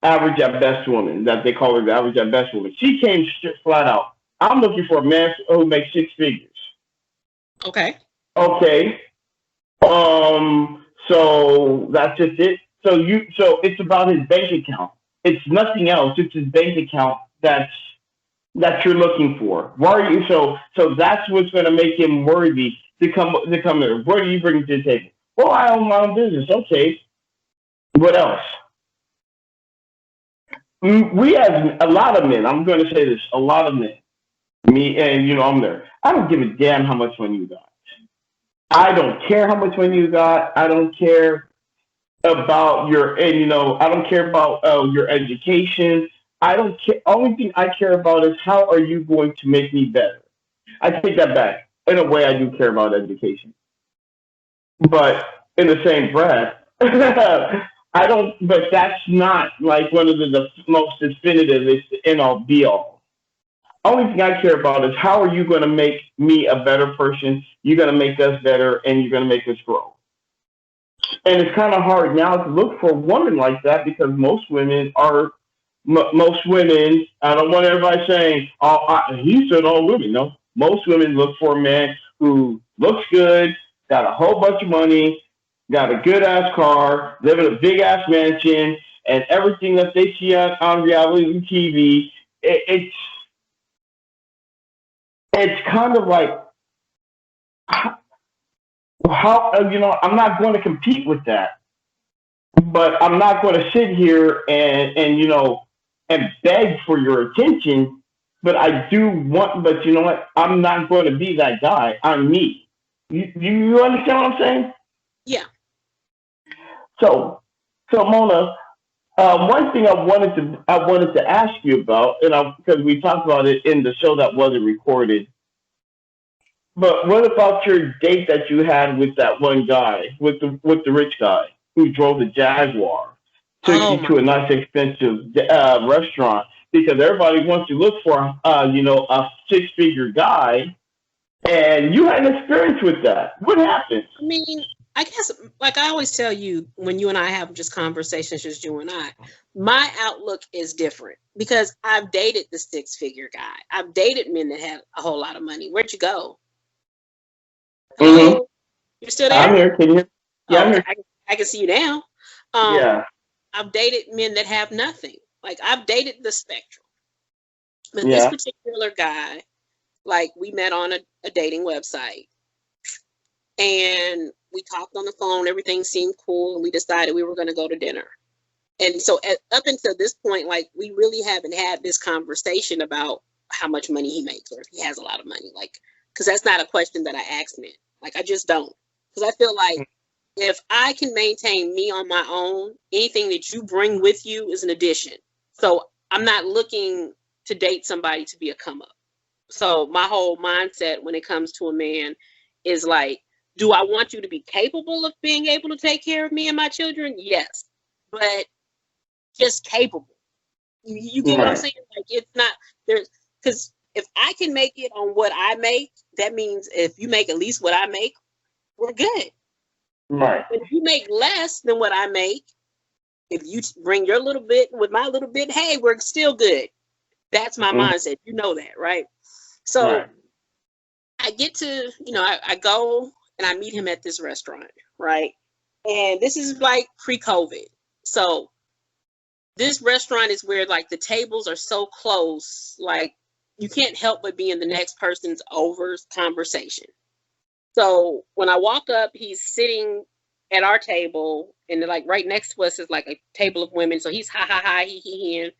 average at best woman that they call her the average at best woman. She came flat out. I'm looking for a man who makes six figures. Okay. Okay. So that's just it. So it's about his bank account. It's nothing else. It's his bank account. that you're looking for? Why are you so that's what's gonna make him worthy to come there. What are you bringing to the table? Well, I own my own business. Okay. What else? We have a lot of men. I'm going to say this: a lot of men. Me and I'm there. I don't give a damn how much money you got. I don't care how much money you got. I don't care about I don't care about your education. I don't care. Only thing I care about is how are you going to make me better. I take that back. In a way, I do care about education, but in the same breath, I don't. But that's not like one of the most definitive. It's the end all be all. Only thing I care about is how are you going to make me a better person? You're going to make us better, and you're going to make us grow. And it's kind of hard now to look for a woman like that because most women. I don't want everybody saying, "Oh, he said all women." No, most women look for a man who looks good, got a whole bunch of money, got a good ass car, live in a big ass mansion, and everything that they see on reality TV. It's kind of like how I'm not going to compete with that, but I'm not going to sit here and beg for your attention. But I do want. But you know what? I'm not going to be that guy. I'm me. You understand what I'm saying? Yeah. So Mona, one thing I wanted to ask you about, because we talked about it in the show that wasn't recorded. But what about your date that you had with that one guy, with the rich guy who drove the Jaguar, took Oh you my. to a nice expensive restaurant because everybody wants to look for a 6 figure guy, and you had an experience with that. What happened? I mean, I guess, like I always tell you, when you and I have just conversations, just you and I, my outlook is different because I've dated the 6 figure guy. I've dated men that had a whole lot of money. Where'd you go? Mm-hmm. Hello, you're still I'm there? here. Can you hear? Yeah, Oh, I'm okay. here. I can see you now. Um, Yeah. I've dated men that have nothing. Like I've dated the spectrum, but this Yeah. particular guy, like we met on a dating website, and we talked on the phone. Everything seemed cool, and we decided we were going to go to dinner. And so, up until this point, like we really haven't had this conversation about how much money he makes or if he has a lot of money. Like, because that's not a question that I ask men. Like, I just don't. Because I feel like if I can maintain me on my own, anything that you bring with you is an addition. So I'm not looking to date somebody to be a come up. So my whole mindset when it comes to a man is like, do I want you to be capable of being able to take care of me and my children? Yes. But just capable. You get what I'm Right. saying? Like it's not there's because if I can make it on what I make, that means if you make at least what I make, we're good. Right. But if you make less than what I make, if you bring your little bit with my little bit, hey, we're still good. That's my Mm-hmm. mindset. You know that, right? So Right. I get to, I go and I meet him at this restaurant, right? And this is like pre-COVID. So this restaurant is where like the tables are so close, like you can't help but be in the next person's over conversation. So when I walk up, he's sitting at our table, and like right next to us is like a table of women. So he's ha ha ha he and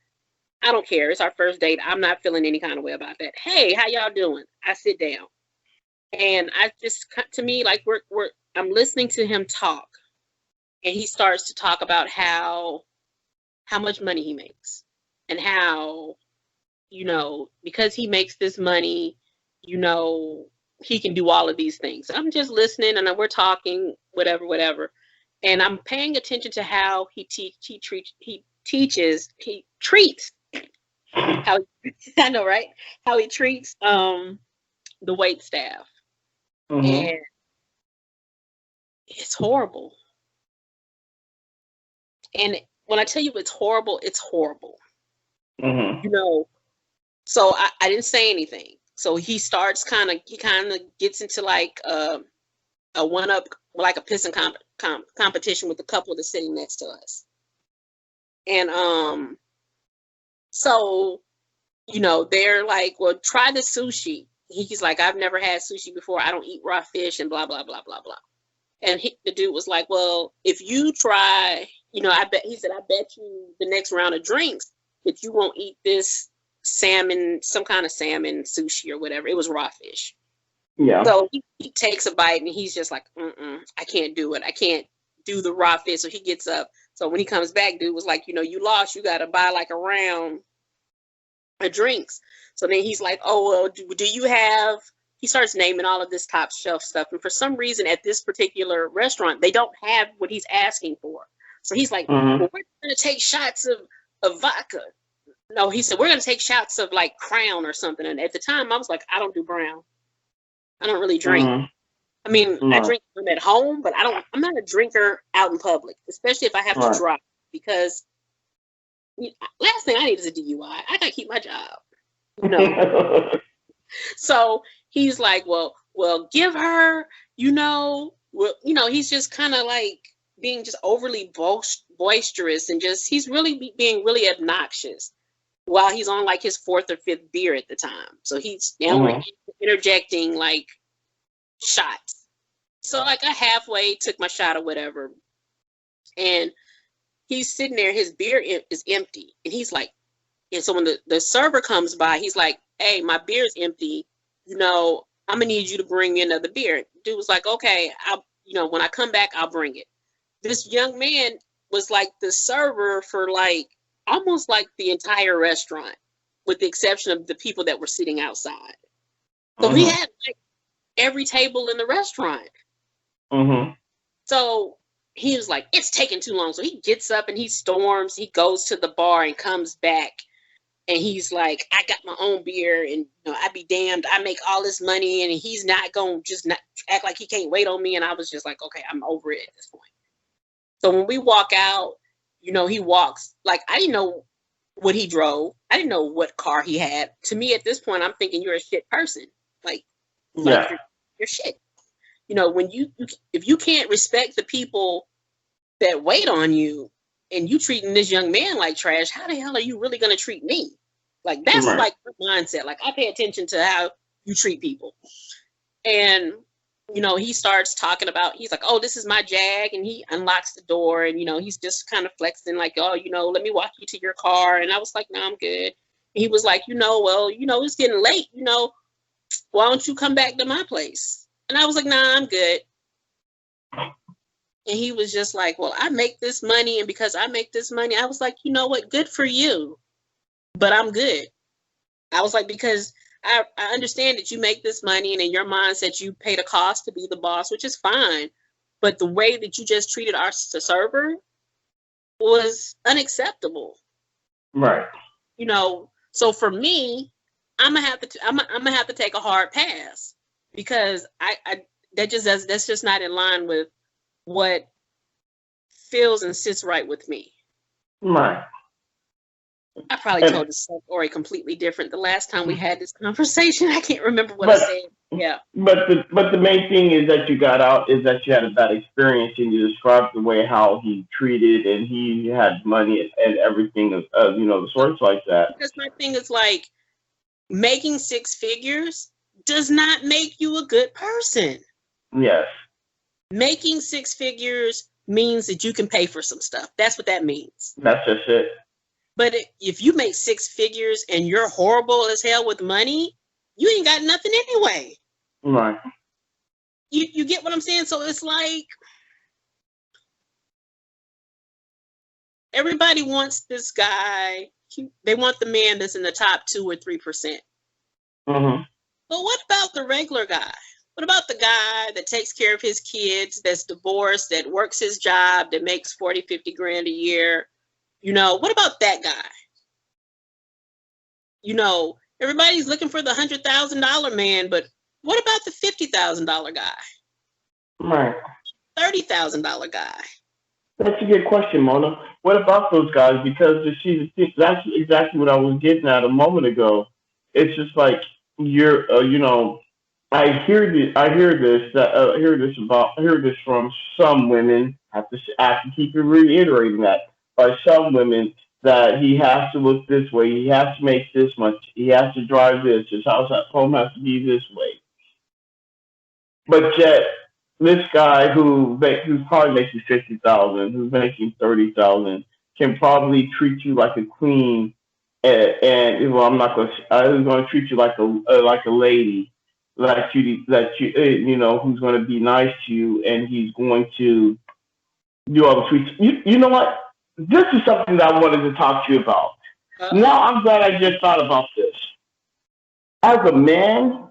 I don't care. It's our first date. I'm not feeling any kind of way about that. Hey, how y'all doing? I sit down, and I just to me like we're I'm listening to him talk, and he starts to talk about how much money he makes and how because he makes this money, you know, he can do all of these things. I'm just listening and we're talking, whatever, whatever. And I'm paying attention to how he treats how I know, right? How he treats the wait staff. Mm-hmm. And it's horrible. And when I tell you it's horrible, it's horrible. Mm-hmm. You know, so I didn't say anything. So he kind of gets into like a one up, like a pissing competition with the couple that's sitting next to us. And so they're like, well, try the sushi. He's like, I've never had sushi before. I don't eat raw fish and blah, blah, blah, blah, blah. And the dude was like, well, if you try, he said, I bet you the next round of drinks that you won't eat this salmon, some kind of salmon sushi or whatever. It was raw fish. Yeah. So he takes a bite and he's just like, I can't do it. I can't do the raw fish. So he gets up. So when he comes back, dude was like, you lost. You got to buy like a round of drinks. So then he's like, oh, well, do you have, he starts naming all of this top shelf stuff. And for some reason at this particular restaurant, they don't have what he's asking for. So he's like, well, we're going to take shots of vodka. No, he said, we're going to take shots of like Crown or something. And at the time I was like, I don't do Brown. I don't really drink. I mean, I drink them at home, but I'm not a drinker out in public, especially if I have to drive, because last thing I need is a DUI. I got to keep my job. So he's like, well, give her, he's just kind of like being just overly boisterous and he's really being really obnoxious while he's on like his fourth or fifth beer at the time. So he's interjecting like shots. So like I halfway took my shot or whatever, and he's sitting there, his beer is empty, and he's like, and so when the server comes by, he's like, hey, my beer's empty, I'm gonna need you to bring me another beer. Dude was like, okay, when I come back, I'll bring it. This young man was like the server for like almost like the entire restaurant, with the exception of the people that were sitting outside. So he had like every table in the restaurant. So he was like, it's taking too long. So he gets up and he storms, he goes to the bar and comes back. And he's like, I got my own beer, and I be damned, I make all this money, and he's not going to just not act like he can't wait on me. And I was just like, okay, I'm over it at this point. So when we walk out, he walks, like, I didn't know what he drove. I didn't know what car he had. To me at this point, I'm thinking you're a shit person. Like you're shit. When if you can't respect the people that wait on you, and you treating this young man like trash, how the hell are you really going to treat me? Like, that's like the mindset. Like, I pay attention to how you treat people. And, he starts talking about, he's like, oh, this is my Jag. And he unlocks the door, and, he's just kind of flexing like, oh, let me walk you to your car. And I was like, no, I'm good. And he was like, well, it's getting late, why don't you come back to my place? And I was like, nah, I'm good. And he was just like, well, I make this money, and because I make this money, I was like, you know what? Good for you. But I'm good. I was like, because I understand that you make this money, and in your mindset, you paid a cost to be the boss, which is fine. But the way that you just treated our server was unacceptable. Right. So for me, I'm gonna have to take a hard pass, because that's just not in line with what feels and sits right with me. Right. I probably told the story completely different the last time we had this conversation. I can't remember what I said. Yeah. But the main thing is that you got out is that you had a bad experience, and you described the way how he treated, and he had money and everything the sorts like that. Because my thing is like, making six figures does not make you a good person. Yes. Making six figures means that you can pay for some stuff. That's what that means. That's just it. But if you make six figures and you're horrible as hell with money, you ain't got nothing anyway. Right. You get what I'm saying? So it's like, everybody wants this guy. They want the man that's in the top 2 or 3%. Mm-hmm. But what about the regular guy? What about the guy that takes care of his kids, that's divorced, that works his job, that makes 40, 50 grand a year? What about that guy? Everybody's looking for the $100,000 man, but what about the $50,000 guy? Right. $30,000 guy? That's a good question, Mona. What about those guys? Because that's exactly what I was getting at a moment ago. It's just like I hear this from some women. I have to keep reiterating that by some women that he has to look this way, he has to make this much, he has to drive this, his house at home has to be this way. But yet, this guy who's probably making 50,000, who's making 30,000, can probably treat you like a queen, and well, I'm not going. Who's going to treat you like a lady, who's going to be nice to you, and he's going to do all the sweets. You know what? This is something that I wanted to talk to you about. Uh-oh. Now I'm glad I just thought about this. As a man,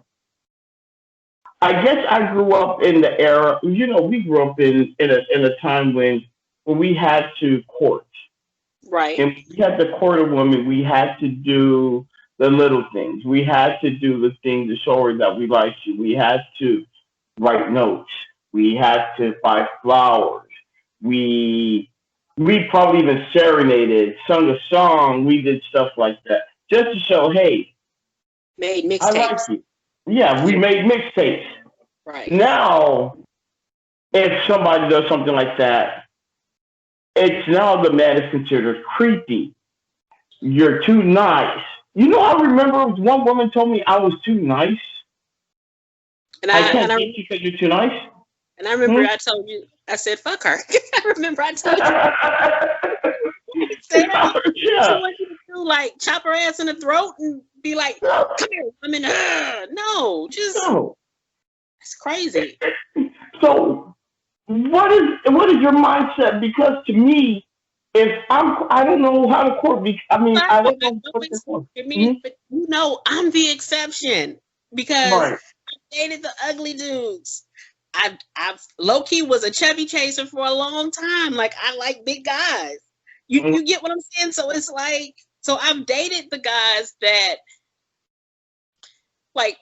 I guess I grew up in the era. We grew up in a time when we had to court, Right. and we had to court a woman. We had to do the little things. We had to do the things to show her that we liked you. We had to write notes. We had to buy flowers. We we probably even serenaded, sung a song. We did stuff like that just to show, hey, Made I like mixtapes. you. Yeah, we made mixtapes. Right. Now, if somebody does something like that, it's now the man is considered creepy. You're too nice. I remember one woman told me I was too nice. And I I and can't I date you because you're too nice. and I remember Hmm? I told you I said fuck her. I remember I told you you didn't say that. She Yeah. wanted you to do like chop her ass in the throat and be like, No. come here, I'm in no, just No. it's crazy. So what is your mindset? Because to me, if I don't know how to court. I mean, That's I why don't I know what to always court. I Hmm? mean, but I'm the exception because Right. I dated the ugly dudes. I've low key was a chubby chaser for a long time. Like I like big guys. You get what I'm saying? So it's like so I've dated the guys that like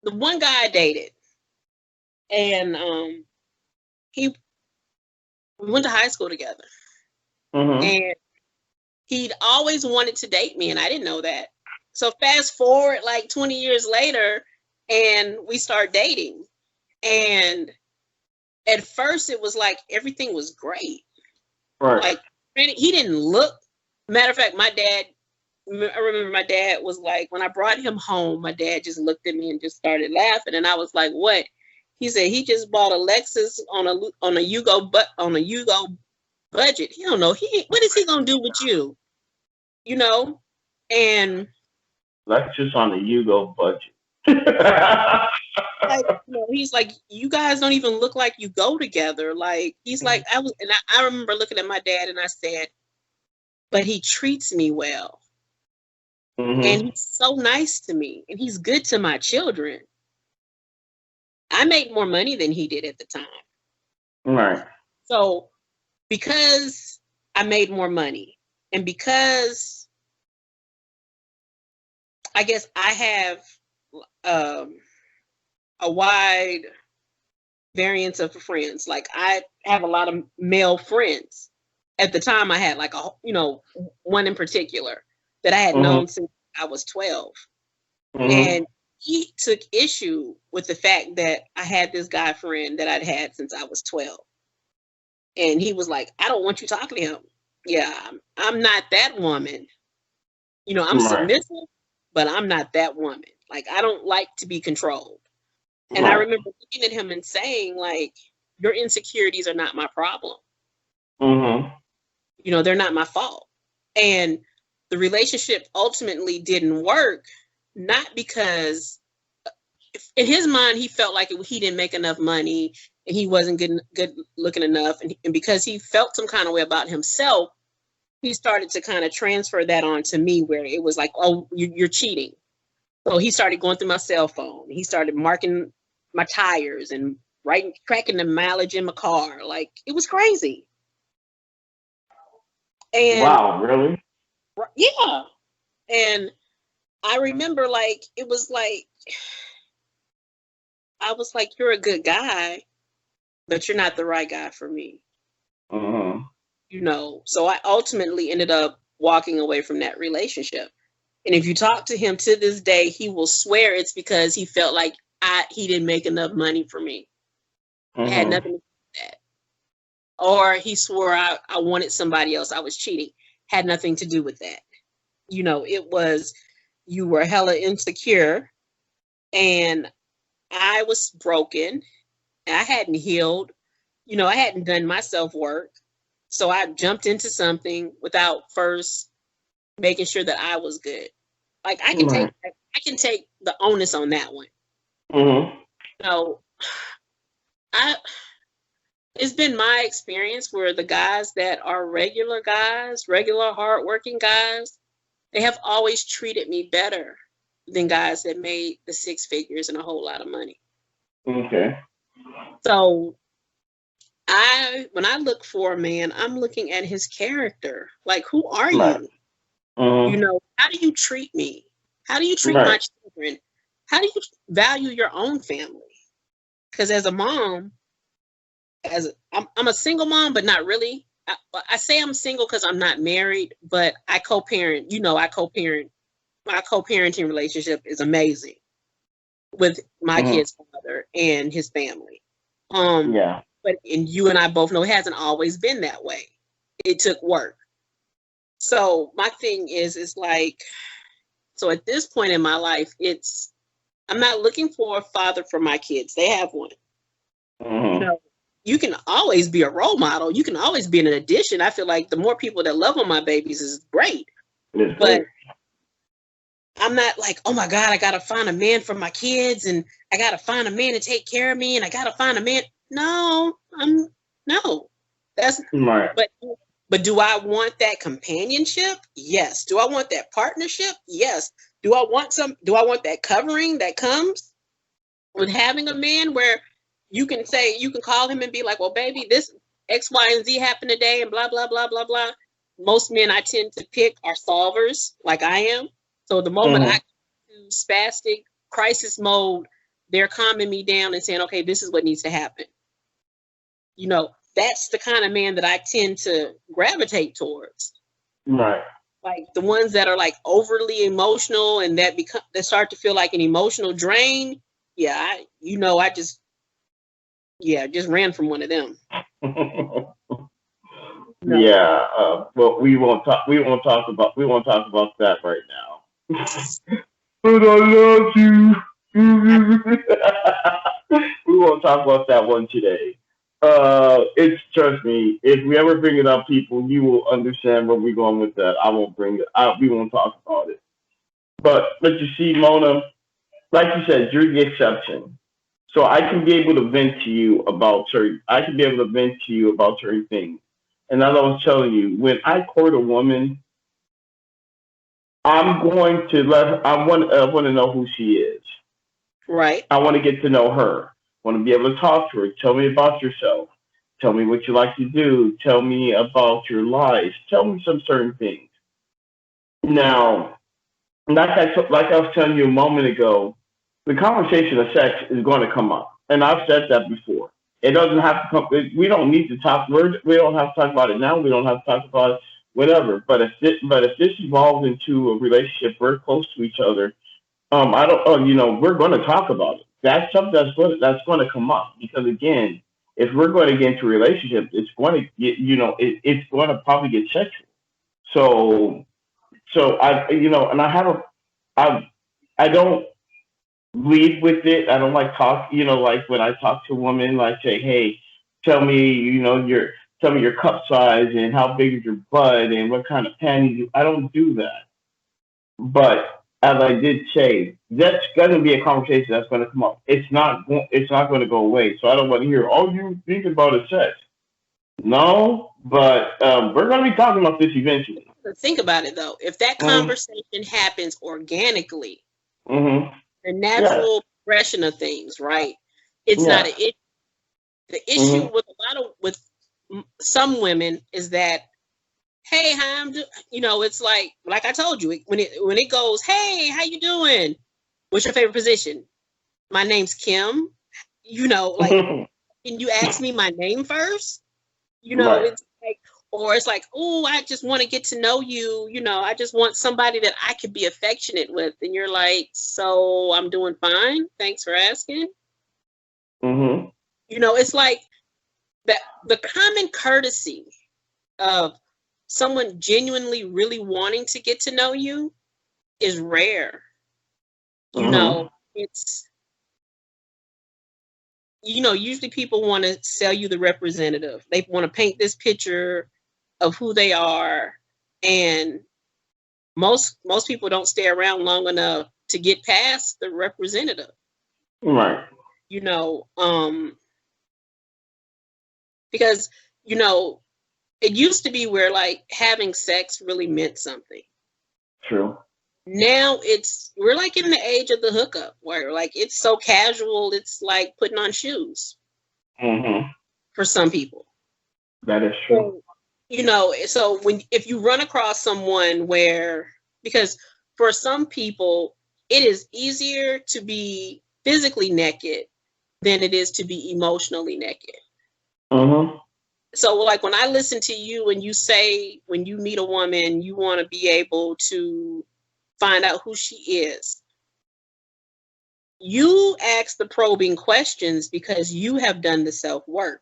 the one guy I dated and he we went to high school together Mm-hmm. and he'd always wanted to date me and I didn't know that. So fast forward like 20 years later and we start dating. And at first it was like everything was great. Right. Like he didn't look matter of fact, I remember my dad was like, when I brought him home, my dad just looked at me and just started laughing, and I was like, "What?" He said he just bought a Lexus on a Yugo budget. He don't know what is he gonna do with you, you know? And That's just on the Yugo budget. like, he's like, you guys don't even look like you go together. Like he's like, I remember looking at my dad and I said, but he treats me well, and Mm-hmm. he's so nice to me, and he's good to my children. I made more money than he did at the time. Right. So because I made more money and because I guess I have um, a wide variance of friends, like I have a lot of male friends. At the time, I had like one in particular that I had Mm-hmm. known since I was 12. Mm-hmm. And he took issue with the fact that I had this guy friend that I'd had since I was 12. And he was like, I don't want you talking to him. Yeah, I'm not that woman. I'm Right. submissive, but I'm not that woman. Like, I don't like to be controlled. And I Right. remember looking at him and saying, like, your insecurities are not my problem. Mm-hmm. They're not my fault. And the relationship ultimately didn't work, not because in his mind he felt like he didn't make enough money and he wasn't good looking enough, and because he felt some kind of way about himself, he started to kind of transfer that on to me, where it was like, oh, you're cheating. So he started going through my cell phone. He started marking my tires and tracking the mileage in my car. Like it was crazy. And Wow. Really? yeah, and I remember like it was like I was like, you're a good guy, but you're not the right guy for me. Mm-hmm. So I ultimately ended up walking away from that relationship. And if you talk to him to this day, he will swear it's because he felt like he didn't make enough money for me. It had Mm-hmm. nothing to do with that. Or he swore I wanted somebody else. I was cheating. had nothing to do with that. It was you were hella insecure and I was broken. I hadn't healed. I hadn't done my self-work. So I jumped into something without first making sure that I was good. Like Right. I can take the onus on that one. Mhm. So I it's been my experience where the guys that are regular guys, regular hardworking guys, they have always treated me better than guys that made the six figures and a whole lot of money. Okay. So when I look for a man, I'm looking at his character. Like, who are Right. you? Mhm. How do you treat me? How do you treat my Right. children? How do you value your own family? Because as a mom, I'm a single mom, but not really. I say I'm single because I'm not married, but I co-parent. I co-parent. My co-parenting relationship is amazing with my Mhm. kid's father and his family. Um, Yeah. and you and I both know it hasn't always been that way. It took work. So my thing is like, so at this point in my life, I'm not looking for a father for my kids. They have one. You Mhm. know, you can always be a role model. You can always be an addition. I feel like the more people that love on my babies is great. It's But great. I'm not like, oh my God, I gotta find a man for my kids and I gotta find a man to take care of me and I gotta find a man. No, no. That's Right. but but do I want that companionship? Yes. Do I want that partnership? Yes. Do I want that covering that comes with having a man where you can call him and be like, well, baby, this X, Y, and Z happened today and blah, blah, blah, blah, blah. Most men I tend to pick are solvers like I am. So the moment I Mhm. go to spastic crisis mode, they're calming me down and saying, okay, this is what needs to happen. That's the kind of man that I tend to gravitate towards. Right. Like the ones that are like overly emotional and that start to feel like an emotional drain. Yeah, I just ran from one of them. No. Yeah. Well, we won't talk. We won't talk about. We won't talk about that right now. But I love you. I, We won't talk about that one today. It's trust me. If we ever bring it up, people, you will understand where we're going with that. I won't bring it. We won't talk about it. But you see, Mona, like you said, you're the exception. So I can be able to vent to you about certain. I can be able to vent to you about certain things. And as I was telling you, when I court a woman, I'm going to let her. I want to know who she is. right. I want to get to know her. I want to be able to talk to her. Tell me about yourself. Tell me what you like to do. Tell me about your life. Tell me some certain things. Now, like I was telling you a moment ago, the conversation of sex is going to come up, and I've said that before. It doesn't have to come. We don't need to talk. We don't have to talk about it now. We don't have to talk about it whatever. But if this evolves into a relationship, we're close to each other. I don't. Oh, we're going to talk about it. That's something that's going to come up because again, if we're going to get into a relationship, it's going to get. It's going to probably get sexual. So and I I don't lead with it. I don't like talk. Like when I talk to a woman, like say, hey, tell me, tell me your cup size and how big is your butt and what kind of panties. I don't do that. But as I did say, that's going to be a conversation that's going to come up. It's not going to go away. So I don't want to hear, oh, you thinking about a sex. No, but we're going to be talking about this eventually. But think about it though. If that Mm, conversation happens organically, mm-hmm. the Yes. natural progression of things, right? It's not Yes. a it. The issue Mm-hmm. with some women is that, hey, how I'm doing. It's like I told you when it goes, hey, how you doing? What's your favorite position? My name's Kim. Like, can you ask me my name first? Right. It's like, or it's like, oh, I just want to get to know you. I just want somebody that I could be affectionate with. And you're like, so I'm doing fine. Thanks for asking. Mm-hmm. It's like that the common courtesy of someone genuinely really wanting to get to know you is rare. You Mhm. know, it's, usually people want to sell you the representative. They want to paint this picture of who they are, and most people don't stay around long enough to get past the representative. Right. You know, because you know it used to be where like having sex really meant something. True. Now we're like in the age of the hookup where like it's so casual, it's like putting on shoes Mhm. for some people. That is true. So, so when if you run across someone where, because for some people it is easier to be physically naked than it is to be emotionally naked. Mhm. So like when I listen to you and you say when you meet a woman you want to be able to find out who she is, you ask the probing questions because you have done the self work.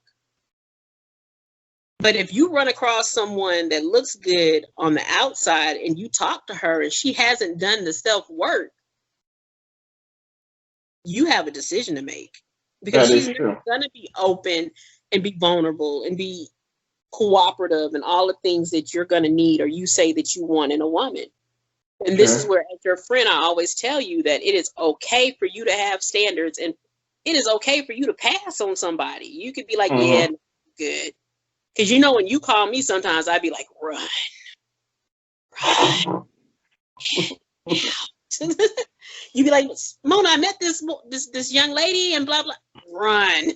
But if you run across someone that looks good on the outside and you talk to her and she hasn't done the self work, you have a decision to make because That she's is not true. going to be open and be vulnerable and be cooperative and all the things that you're going to need or you say that you want in a woman. And this is Sure. where, as your friend, I always tell you that it is okay for you to have standards and it is okay for you to pass on somebody. You could be like, yeah, Mhm. no, good. Because when you call me, sometimes I'd be like, run, run. You'd be like, Mona, I met this young lady and blah blah. Run.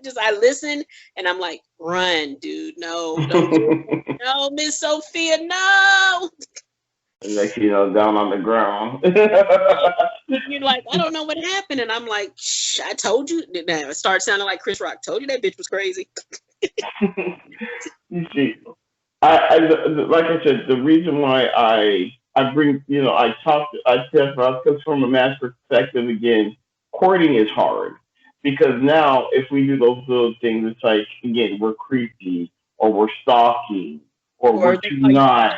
Just I listen and I'm like, run, dude. No, don't do it. No, Miss Sophia, no. Next, down on the ground. You're like, I don't know what happened, and I'm like, shh, I told you. Now it starts sounding like Chris Rock. Told you that bitch was crazy. You see, like I said, the reason why I bring, I said because from a man's perspective again, courting is hard because now if we do those little things, it's like again we're creepy or we're stalking or Or we're they too call you. nice,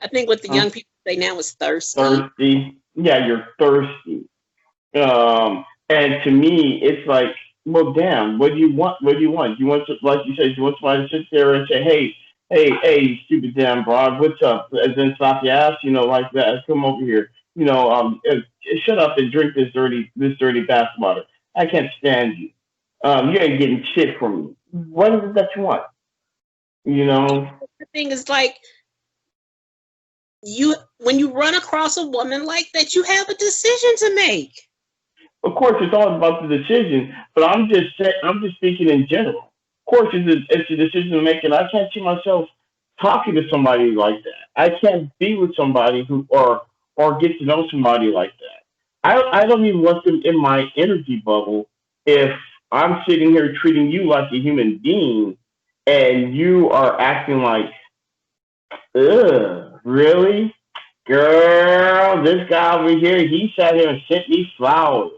I think what the huh? young people say now is thirsty. Thirsty. Yeah, you're thirsty. And to me, it's like, well, damn, what do you want? What do you want? You want, like you said, you want somebody to sit there and say, hey, you stupid damn broad, what's up? And then slap your ass, like that. Come over here, shut up and drink this dirty bath water. I can't stand you. You ain't getting shit from me. What is it that you want? You know, The thing is like you when you run across a woman like that, you have a decision to make. of course, it's all about the decision, but I'm just thinking in general. Of course, it's a decision to make, and I can't see myself talking to somebody like that. I can't be with somebody who or get to know somebody like that. I don't even want them in my energy bubble if I'm sitting here treating you like a human being and you are acting like, ugh, really? Girl, this guy over here, he sat here and sent me flowers.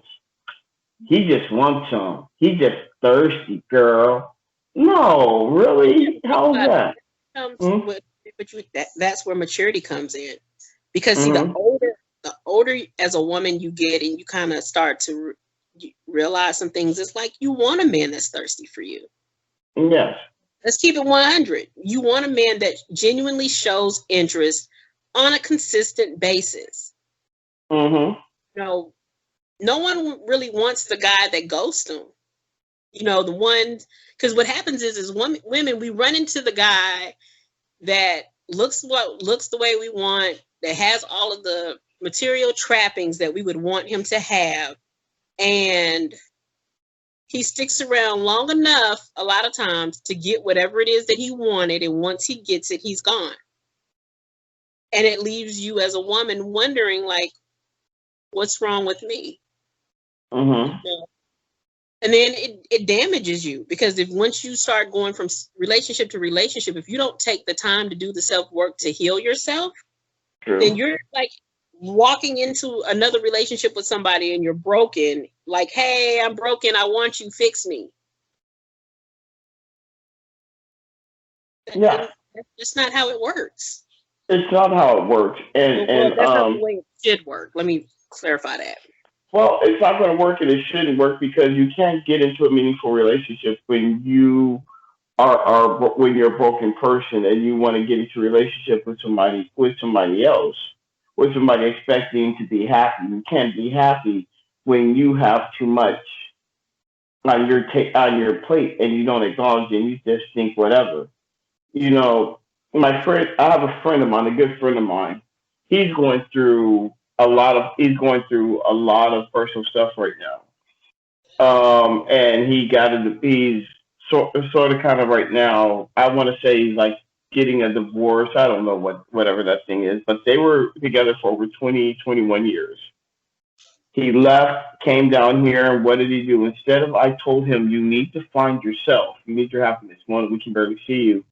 He just wants some. He just thirsty, girl. No, really? Think How's about it. that? Comes Mm-hmm. with but that's where maturity comes in. Because see, Mm-hmm. the older as a woman you get, and you kind of start to realize some things. It's like you want a man that's thirsty for you. Yes. Let's keep it 100. You want a man that genuinely shows interest on a consistent basis. Mm-hmm. You know, no one really wants the guy that ghosts them. The ones, because what happens is women, we run into the guy that looks the way we want, that has all of the material trappings that we would want him to have, and he sticks around long enough a lot of times to get whatever it is that he wanted, and once he gets it, he's gone. And it leaves you as a woman wondering like, what's wrong with me? Mm-hmm. And then it damages you because if once you start going from relationship to relationship, if you don't take the time to do the self work to heal yourself, then True. you're like walking into another relationship with somebody and you're broken. Like, hey, I'm broken. I want you. Fix me. Yeah. That's just not how it works. it's not how it works. Well, that's not the way it should work. Let me clarify that. Well, it's not going to work, and it shouldn't work because you can't get into a meaningful relationship when you when you're a broken person and you want to get into a relationship with somebody else, with somebody expecting to be happy. You can't be happy when you have too much on your plate and you don't acknowledge it. And you just think whatever. You know, my friend, I have a friend of mine, a good friend of mine. He's going through a lot of personal stuff right now. And he's sort of kind of right now. I want to say he's like getting a divorce. I don't know whatever that thing is, but they were together for over 20 21 years. He left, came down here, and what did he do? Instead of I told him, you need to find yourself. You need your happiness. One, we can barely see you.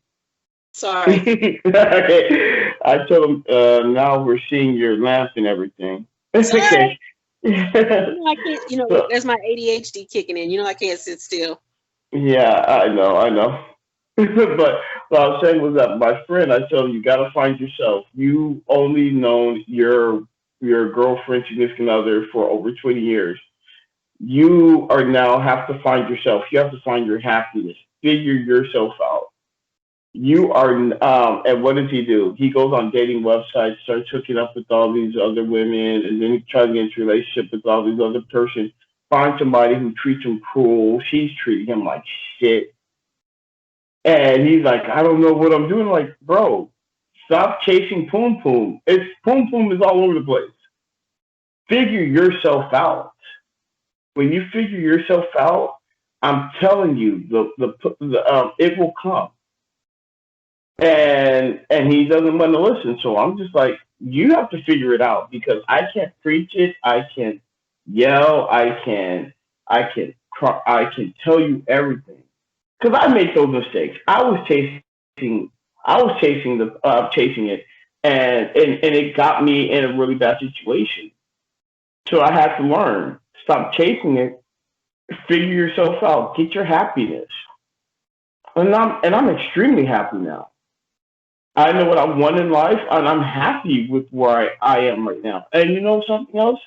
Sorry. I told him, now we're seeing your lamp and everything. Sorry. Okay. I can't, So, there's my ADHD kicking in. I can't sit still. yeah, I know. But what I was saying was that my friend, I told him, you got to find yourself. You only known your girlfriend, significant other for over 20 years. You are now have to find yourself. You have to find your happiness. Figure yourself out. You are, and what does he do? He goes on dating websites, starts hooking up with all these other women, and then he tries to get into a relationship with all these other person. Find somebody who treats him cruel. She's treating him like shit, and he's like, I don't know what I'm doing. Like, bro, stop chasing poom poom. It's poom poom is all over the place. Figure yourself out. When you figure yourself out, I'm telling you, it will come. And he doesn't want to listen. So I'm just like, you have to figure it out because I can't preach it. I can yell. I can tell you everything because I make those mistakes. Chasing it, and it got me in a really bad situation. So I had to learn, stop chasing it, figure yourself out, get your happiness, and I'm extremely happy now. I know what I want in life, and I'm happy with where I am right now. And you know something else?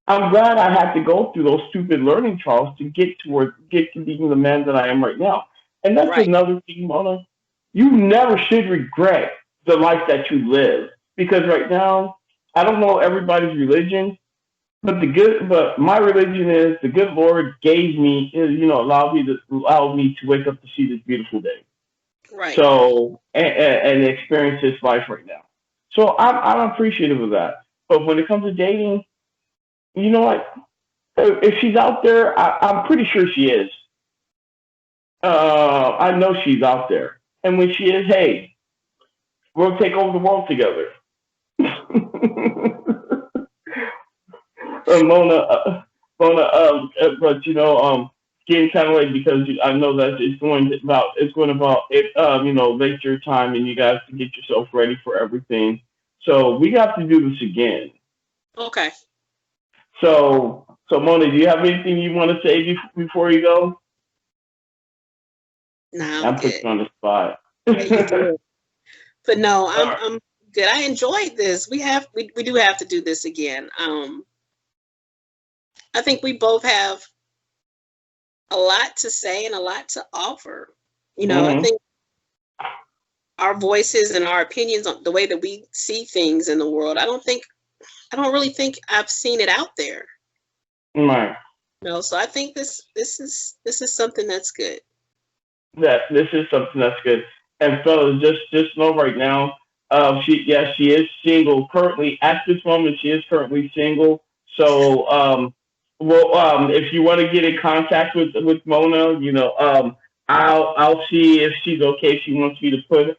I'm glad I had to go through those stupid learning trials to get to being the man that I am right now. And that's Right. another thing, Mona. You never should regret the life that you live because right now, I don't know everybody's religion, but my religion is the good Lord gave me, allowed me to wake up to see this beautiful day. Right. So and experience this life right now. So I'm appreciative of that. But when it comes to dating, you know what? If she's out there, I'm pretty sure she is. I know she's out there, and when she is, hey, we'll take over the world together. Mona, but getting kind of late because I know that it's going about it. Late your time, and you guys to get yourself ready for everything. So we have to do this again. Okay. So Mona, do you have anything you want to say before you go? Nah, I'm I'm putting good. you on the spot. Yeah, you did. But no, All I'm right. I'm good. I enjoyed this. We do have to do this again. I think we both have a lot to say and a lot to offer. I Mm-hmm. think our voices and our opinions on the way that we see things in the world, I don't really think I've seen it out there. Right. So I think this is something that's good. That this is something that's good. And fellas, just know right now, she is single currently at this moment. She is currently single. So if you want to get in contact with Mona, I'll see if she's okay. If she wants me to put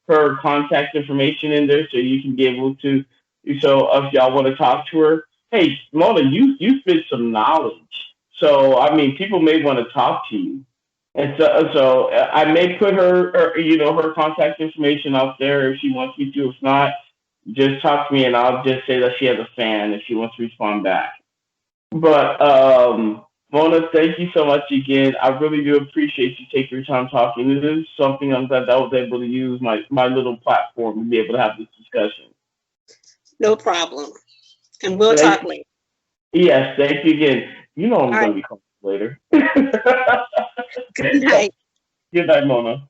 her contact information in there, so you can be able to. So if y'all want to talk to her, hey Mona, you spit some knowledge. So I mean, people may want to talk to you. And so I may put her contact information out there if she wants me to. If not, just talk to me and I'll just say that she has a fan if she wants to respond back. But Mona, thank you so much again. I really do appreciate you taking your time talking. It is something I'm glad that I was able to use my little platform to be able to have this discussion. No problem. And we'll Thank talk later. yes, thank you again. You know I'm All gonna right. be calling later. Good night. Good night, Mona.